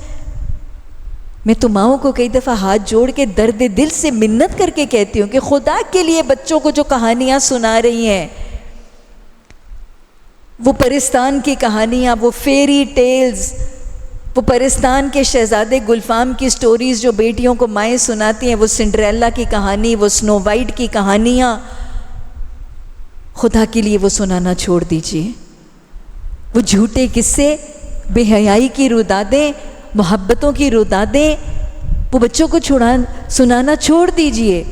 میں تو ماؤں کو کئی دفعہ ہاتھ جوڑ کے درد دل سے منت کر کے کہتی ہوں کہ خدا کے لیے بچوں کو جو کہانیاں سنا رہی ہیں، وہ پرستان کی کہانیاں، وہ فیری ٹیلز، وہ پرستان کے شہزادے گلفام کی سٹوریز جو بیٹیوں کو مائیں سناتی ہیں، وہ سنڈریلا کی کہانی، وہ سنو وائٹ کی کہانیاں، خدا کے لیے وہ سنانا چھوڑ دیجئے۔ وہ جھوٹے قصے، بے حیائی کی رودادیں، محبتوں کی رودادیں، وہ بچوں کو سنانا چھوڑ دیجئے۔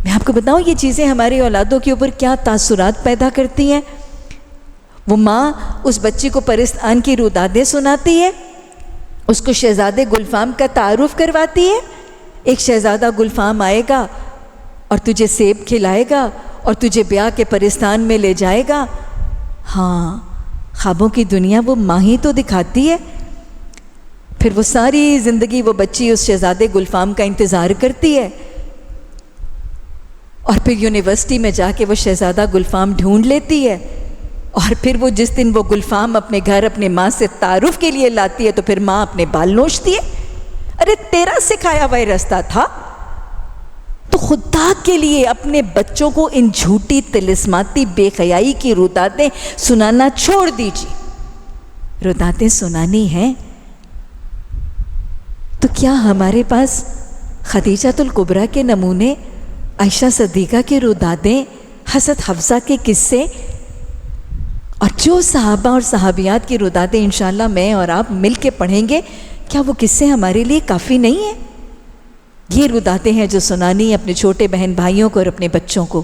میں آپ کو بتاؤں یہ چیزیں ہماری اولادوں کے اوپر کیا تاثرات پیدا کرتی ہیں۔ وہ ماں اس بچی کو پرستان کی رودادیں سناتی ہے، اس کو شہزادے گلفام کا تعارف کرواتی ہے۔ ایک شہزادہ گلفام آئے گا اور تجھے سیب کھلائے گا اور تجھے بیاہ کے پرستان میں لے جائے گا۔ ہاں، خوابوں کی دنیا وہ ماں ہی تو دکھاتی ہے۔ پھر وہ ساری زندگی وہ بچی اس شہزادے گلفام کا انتظار کرتی ہے، اور پھر یونیورسٹی میں جا کے وہ شہزادہ گلفام ڈھونڈ لیتی ہے، اور پھر وہ جس دن وہ گلفام اپنے گھر اپنے ماں سے تعارف کے لیے لاتی ہے تو پھر ماں اپنے بال نوچتی ہے۔ ارے تیرا سکھایا ہوا رستہ تھا، تو خدا کے لیے اپنے بچوں کو ان جھوٹی طلسماتی بے حیائی کی روداتیں سنانا چھوڑ دیجیے۔ روداتیں سنانی ہیں تو کیا ہمارے پاس خدیجۃ الکبریٰ کے نمونے، عائشہ صدیقہ کے روداتیں، حضرت حفصہ کے قصے، اور جو صحابہ اور صحابیات کی روداتیں انشاءاللہ میں اور آپ مل کے پڑھیں گے، کیا وہ قصے ہمارے لیے کافی نہیں ہیں؟ یہ روداتیں ہیں جو سنانی اپنے چھوٹے بہن بھائیوں کو اور اپنے بچوں کو۔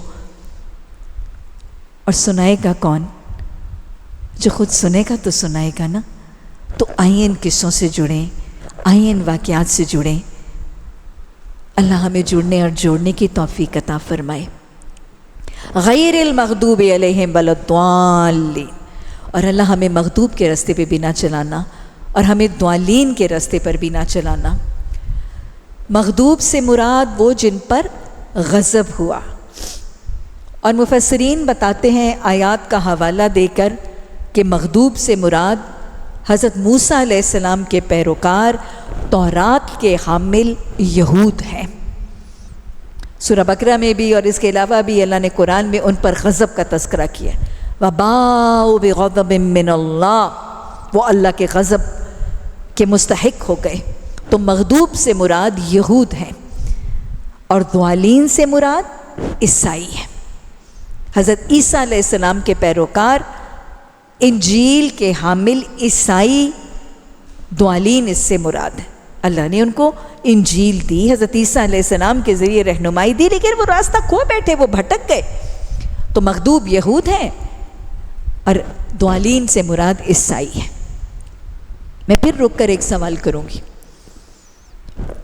اور سنائے گا کون؟ جو خود سنے گا تو سنائے گا نا۔ تو آئیں ان قصوں سے جڑیں، آئیں ان واقعات سے جڑیں۔ اللہ ہمیں جڑنے اور جوڑنے کی توفیق عطا فرمائے۔ غیر المغضوب علیہم ولا الضالین، اور اللہ ہمیں مغضوب کے راستے پہ بھی نہ چلانا اور ہمیں ضالین کے راستے پر بھی نہ چلانا۔ مغضوب سے مراد وہ جن پر غضب ہوا، اور مفسرین بتاتے ہیں آیات کا حوالہ دے کر کہ مغضوب سے مراد حضرت موسیٰ علیہ السلام کے پیروکار تورات کے حامل یہود ہیں۔ سورہ بقرہ میں بھی اور اس کے علاوہ بھی اللہ نے قرآن میں ان پر غضب کا تذکرہ کیا۔ وَبَاءُوا بِغَضَبٍ مِّنَ اللَّهِ، وہ اللہ کے غضب کے مستحق ہو گئے۔ تو مغضوب سے مراد یہود ہیں، اور ضالین سے مراد عیسائی ہیں۔ حضرت عیسیٰ علیہ السلام کے پیروکار، انجیل کے حامل عیسائی، ضالین اس سے مراد ہے۔ اللہ نے ان کو انجیل دی، حضرت عیسیٰ علیہ السلام کے ذریعے رہنمائی دی، لیکن وہ راستہ کھو بیٹھے، وہ بھٹک گئے۔ تو مغضوب یہود ہیں اور ضالین سے مراد عیسائی ہیں۔ میں پھر رک کر ایک سوال کروں گی،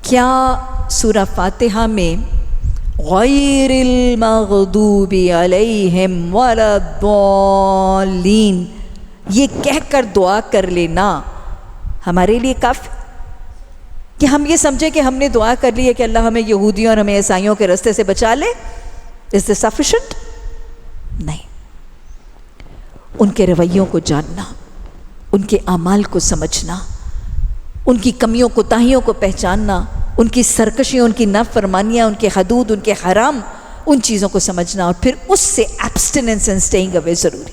کیا سورہ فاتحہ میں غیر المغضوب علیہم ولا الضالین یہ کہہ کر دعا کر لینا ہمارے لیے کافی؟ کہ ہم یہ سمجھیں کہ ہم نے دعا کر لی ہے کہ اللہ ہمیں یہودیوں اور ہمیں عیسائیوں کے راستے سے بچا لے؟ Is this sufficient؟ نہیں۔ ان کے رویوں کو جاننا، ان کے اعمال کو سمجھنا، ان کی کمیوں کوتاہیوں کو پہچاننا، ان کی سرکشیوں، ان کی نافرمانیاں، ان کے حدود، ان کے حرام، ان چیزوں کو سمجھنا، اور پھر اس سے ایبسٹیننس اینڈ اسٹیئنگ اوے ضروری۔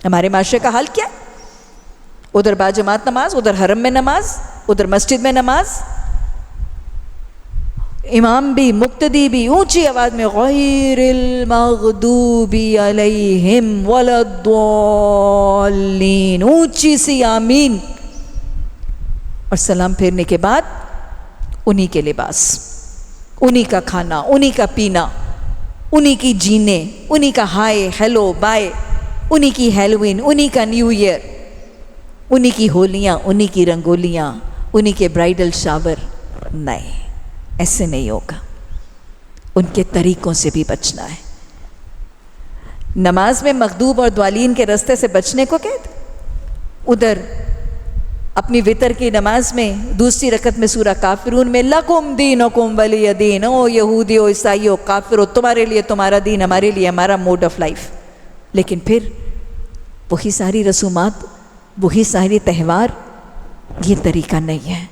ہمارے معاشرے کا حال کیا ہے؟ ادھر باجماعت نماز، ادھر حرم میں نماز، ادھر مسجد میں نماز، امام بھی مقتدی بھی اونچی آواز میں غیر المغضوب علیہم ولا الضالین، اونچی سی آمین، اور سلام پھیرنے کے بعد انہی کے لباس، انہی کا کھانا، انہی کا پینا، انہی کی جینے، انہی کا ہائے ہیلو بائے، انہی کی ہیلوین، انہی کا نیو ایئر، انہی کی ہولیاں، انہی کی رنگولیاں، انہی کے برائیڈل شاور۔ نہیں، ایسے نہیں ہوگا۔ ان کے طریقوں سے بھی بچنا ہے۔ نماز میں مغضوب اور ضالین کے راستے سے بچنے کو کہتے، ادھر اپنی وتر کی نماز میں دوسری رکعت میں سورہ کافرون میں لکم دینکم ولی دین، او یہودی او عیسائی او کافر، تمہارے لیے تمہارا دین، ہمارے لیے ہمارا موڈ آف لائف۔ لیکن پھر وہی ساری رسومات، وہی ساری تہوار، یہ طریقہ نہیں ہے۔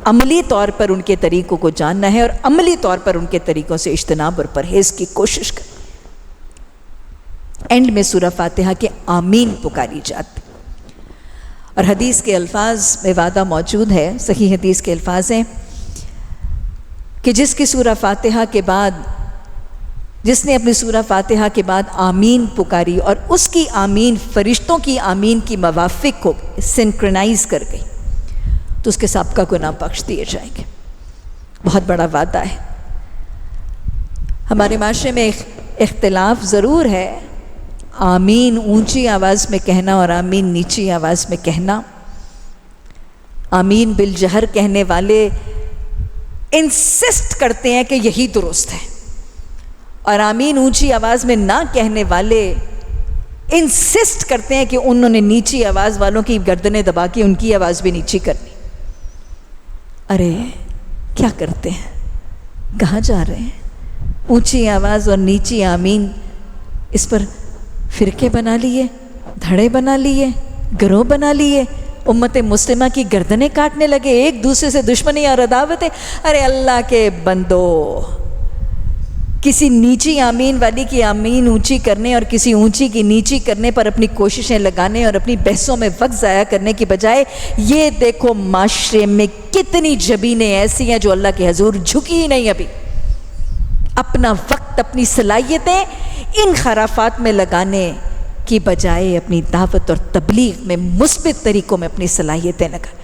عملی طور پر ان کے طریقوں کو جاننا ہے اور عملی طور پر ان کے طریقوں سے اجتناب اور پرہیز کی کوشش کریں۔ اینڈ میں سورہ فاتحہ کے آمین پکاری جاتی، اور حدیث کے الفاظ میں وعدہ موجود ہے، صحیح حدیث کے الفاظ ہیں کہ جس کی سورہ فاتحہ کے بعد، جس نے اپنی سورہ فاتحہ کے بعد آمین پکاری اور اس کی آمین فرشتوں کی آمین کی موافق ہو، سنکرنائز کر گئی، تو اس کے سابقہ گناہ بخش دیے جائیں گے۔ بہت بڑا وعدہ ہے۔ ہمارے معاشرے میں اختلاف ضرور ہے، آمین اونچی آواز میں کہنا اور آمین نیچی آواز میں کہنا۔ آمین بالجہر کہنے والے انسسٹ کرتے ہیں کہ یہی درست ہے، اور آمین اونچی آواز میں نہ کہنے والے انسسٹ کرتے ہیں کہ انہوں نے نیچی آواز والوں کی گردنیں دبا کے ان کی آواز بھی نیچی کرنی. ارے کیا کرتے ہیں, کہاں جا رہے ہیں؟ اونچی آواز اور نیچی آمین, اس پر فرقے بنا لیے, دھڑے بنا لیے, گروہ بنا لیے, امت مسلمہ کی گردنیں کاٹنے لگے, ایک دوسرے سے دشمنی اور عداوتیں. ارے اللہ کے بندو, کسی نیچی آمین والی کی آمین اونچی کرنے اور کسی اونچی کی نیچی کرنے پر اپنی کوششیں لگانے اور اپنی بحثوں میں وقت ضائع کرنے کی بجائے یہ دیکھو معاشرے میں کتنی جبینیں ایسی ہیں جو اللہ کے حضور جھکی ہی نہیں ابھی. اپنا وقت, اپنی صلاحیتیں ان خرافات میں لگانے کی بجائے اپنی دعوت اور تبلیغ میں مثبت طریقوں میں اپنی صلاحیتیں لگا.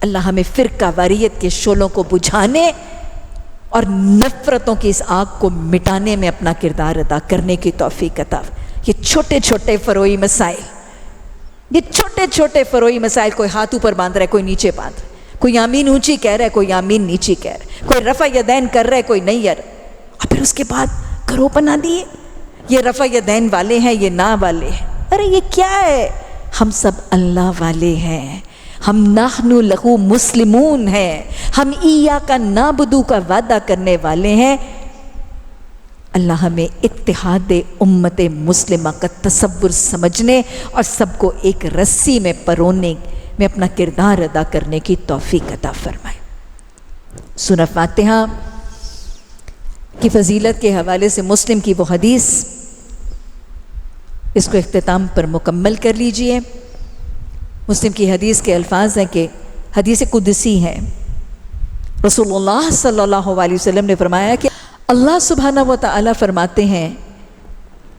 اللہ ہمیں فرقہ واریت کے شعلوں کو بجھانے اور نفرتوں کی اس آگ کو مٹانے میں اپنا کردار ادا کرنے کی توفیق عطا. یہ چھوٹے چھوٹے فروعی مسائل, یہ چھوٹے چھوٹے فروعی مسائل, کوئی ہاتھ اوپر باندھ رہا ہے, کوئی نیچے باندھ رہا ہے, کوئی آمین اونچی کہہ رہا ہے, کوئی آمین نیچی کہہ رہا ہے, کوئی رفع یدین کر رہا ہے, کوئی نہیں یار. اور پھر اس کے بعد گروہ بنا دیے, یہ رفع یدین والے ہیں, یہ نہ والے ہیں. ارے یہ کیا ہے؟ ہم سب اللہ والے ہیں, ہم نحن لہو مسلمون ہیں, ہم ایاک نعبد کا وعدہ کرنے والے ہیں. اللہ ہمیں اتحاد امت مسلمہ کا تصور سمجھنے اور سب کو ایک رسی میں پرونے میں اپنا کردار ادا کرنے کی توفیق عطا فرمائے. سورہ فاتحہ کی فضیلت کے حوالے سے مسلم کی وہ حدیث, اس کو اختتام پر مکمل کر لیجئے. مسلم کی حدیث کے الفاظ ہیں کہ حدیث قدسی ہے. رسول اللہ صلی اللہ علیہ وسلم نے فرمایا کہ اللہ سبحانہ و تعالی فرماتے ہیں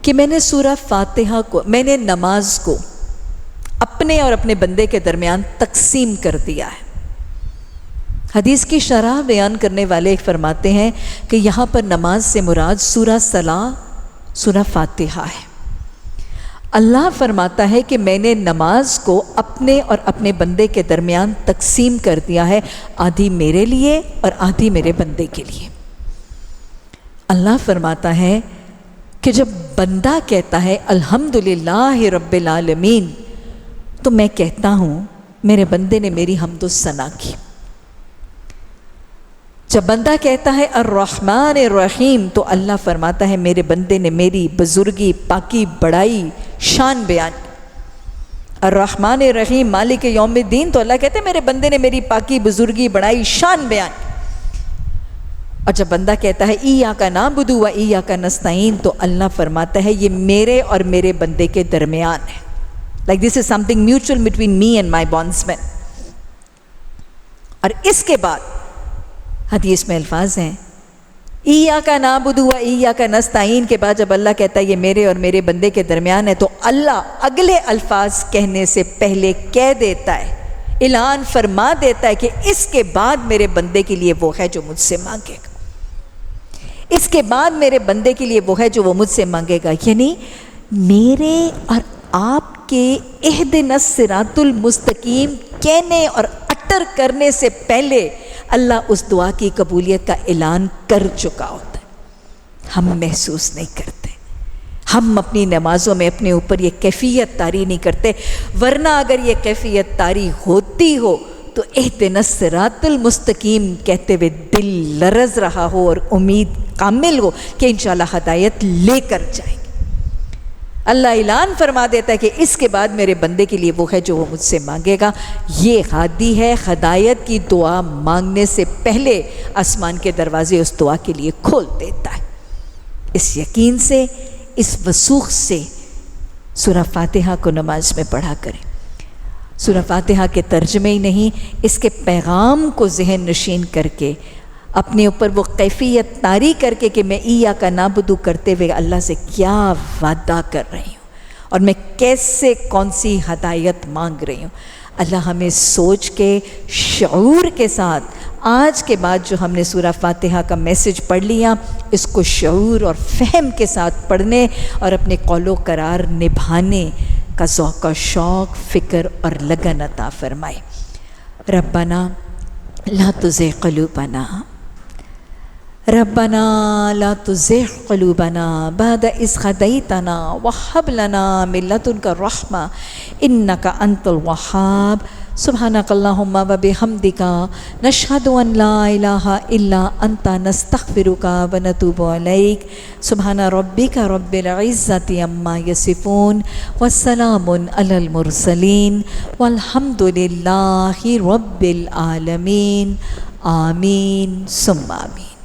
کہ میں نے سورہ فاتحہ کو, میں نے نماز کو اپنے اور اپنے بندے کے درمیان تقسیم کر دیا ہے. حدیث کی شرح بیان کرنے والے فرماتے ہیں کہ یہاں پر نماز سے مراد سورہ صلاح, سورہ فاتحہ ہے. اللہ فرماتا ہے کہ میں نے نماز کو اپنے اور اپنے بندے کے درمیان تقسیم کر دیا ہے, آدھی میرے لیے اور آدھی میرے بندے کے لیے. اللہ فرماتا ہے کہ جب بندہ کہتا ہے الحمدللہ رب العالمین, تو میں کہتا ہوں میرے بندے نے میری حمد و ثنا کی. جب بندہ کہتا ہے الرحمن الرحیم, تو اللہ فرماتا ہے میرے بندے نے میری بزرگی, پاکی, بڑائی, شان بیان. الرحمن الرحیم مالک یوم الدین, تو اللہ کہتے ہیں میرے بندے نے میری پاکی, بزرگی, بڑائی, شان بیان. اور جب بندہ کہتا ہے ایاک نعبد و ایاک نستعین, تو اللہ فرماتا ہے یہ میرے اور میرے بندے کے درمیان ہے. Like this is something mutual between me and my bondsman. اور اس کے بعد حدیث میں الفاظ ہیں ایاک نعبد و ایاک نستعین کے بعد جب اللہ کہتا ہے یہ میرے اور میرے بندے کے درمیان ہے, تو اللہ اگلے الفاظ کہنے سے پہلے کہہ دیتا ہے, اعلان فرما دیتا ہے کہ اس کے بعد میرے بندے کے لیے وہ ہے جو مجھ سے مانگے گا, اس کے بعد میرے بندے کے لیے وہ ہے جو وہ مجھ سے مانگے گا. یعنی میرے اور آپ کے اہدنا الصراط المستقیم کہنے اور اٹر کرنے سے پہلے اللہ اس دعا کی قبولیت کا اعلان کر چکا ہوتا ہے. ہم محسوس نہیں کرتے, ہم اپنی نمازوں میں اپنے اوپر یہ کیفیت طاری نہیں کرتے, ورنہ اگر یہ کیفیت طاری ہوتی ہو تو اہدنا الصراط المستقیم کہتے ہوئے دل لرز رہا ہو اور امید کامل ہو کہ انشاءاللہ ہدایت لے کر جائیں گے. اللہ اعلان فرما دیتا ہے کہ اس کے بعد میرے بندے کے لیے وہ ہے جو وہ مجھ سے مانگے گا. یہ ہادی ہے, ہدایت کی دعا مانگنے سے پہلے آسمان کے دروازے اس دعا کے لیے کھول دیتا ہے. اس یقین سے, اس وثوق سے سورہ فاتحہ کو نماز میں پڑھا کریں. سورہ فاتحہ کے ترجمے ہی نہیں, اس کے پیغام کو ذہن نشین کر کے اپنے اوپر وہ کیفیت طاری کر کے کہ میں ایاک نعبد کرتے ہوئے اللہ سے کیا وعدہ کر رہی ہوں اور میں کیسے کون سی ہدایت مانگ رہی ہوں. اللہ ہمیں سوچ کے, شعور کے ساتھ آج کے بعد جو ہم نے سورہ فاتحہ کا میسج پڑھ لیا, اس کو شعور اور فہم کے ساتھ پڑھنے اور اپنے قول و قرار نبھانے کا ذوق و شوق, فکر اور لگن عطا فرمائے. ربنا لا تزغ قلوبنا, ربنا لا تزغ قلوبنا بعد إذ هديتنا وهب لنا من لدنك الرحمة إنك أنت الوهاب سبحانك اللهم وبحمدك نشهد أن لا إله إلا أنت نستغفرك ونتوب إليك سبحان ربك رب العزة عما يصفون والسلام على المرسلين والحمد لله رب العالمين آمين ثم آمين.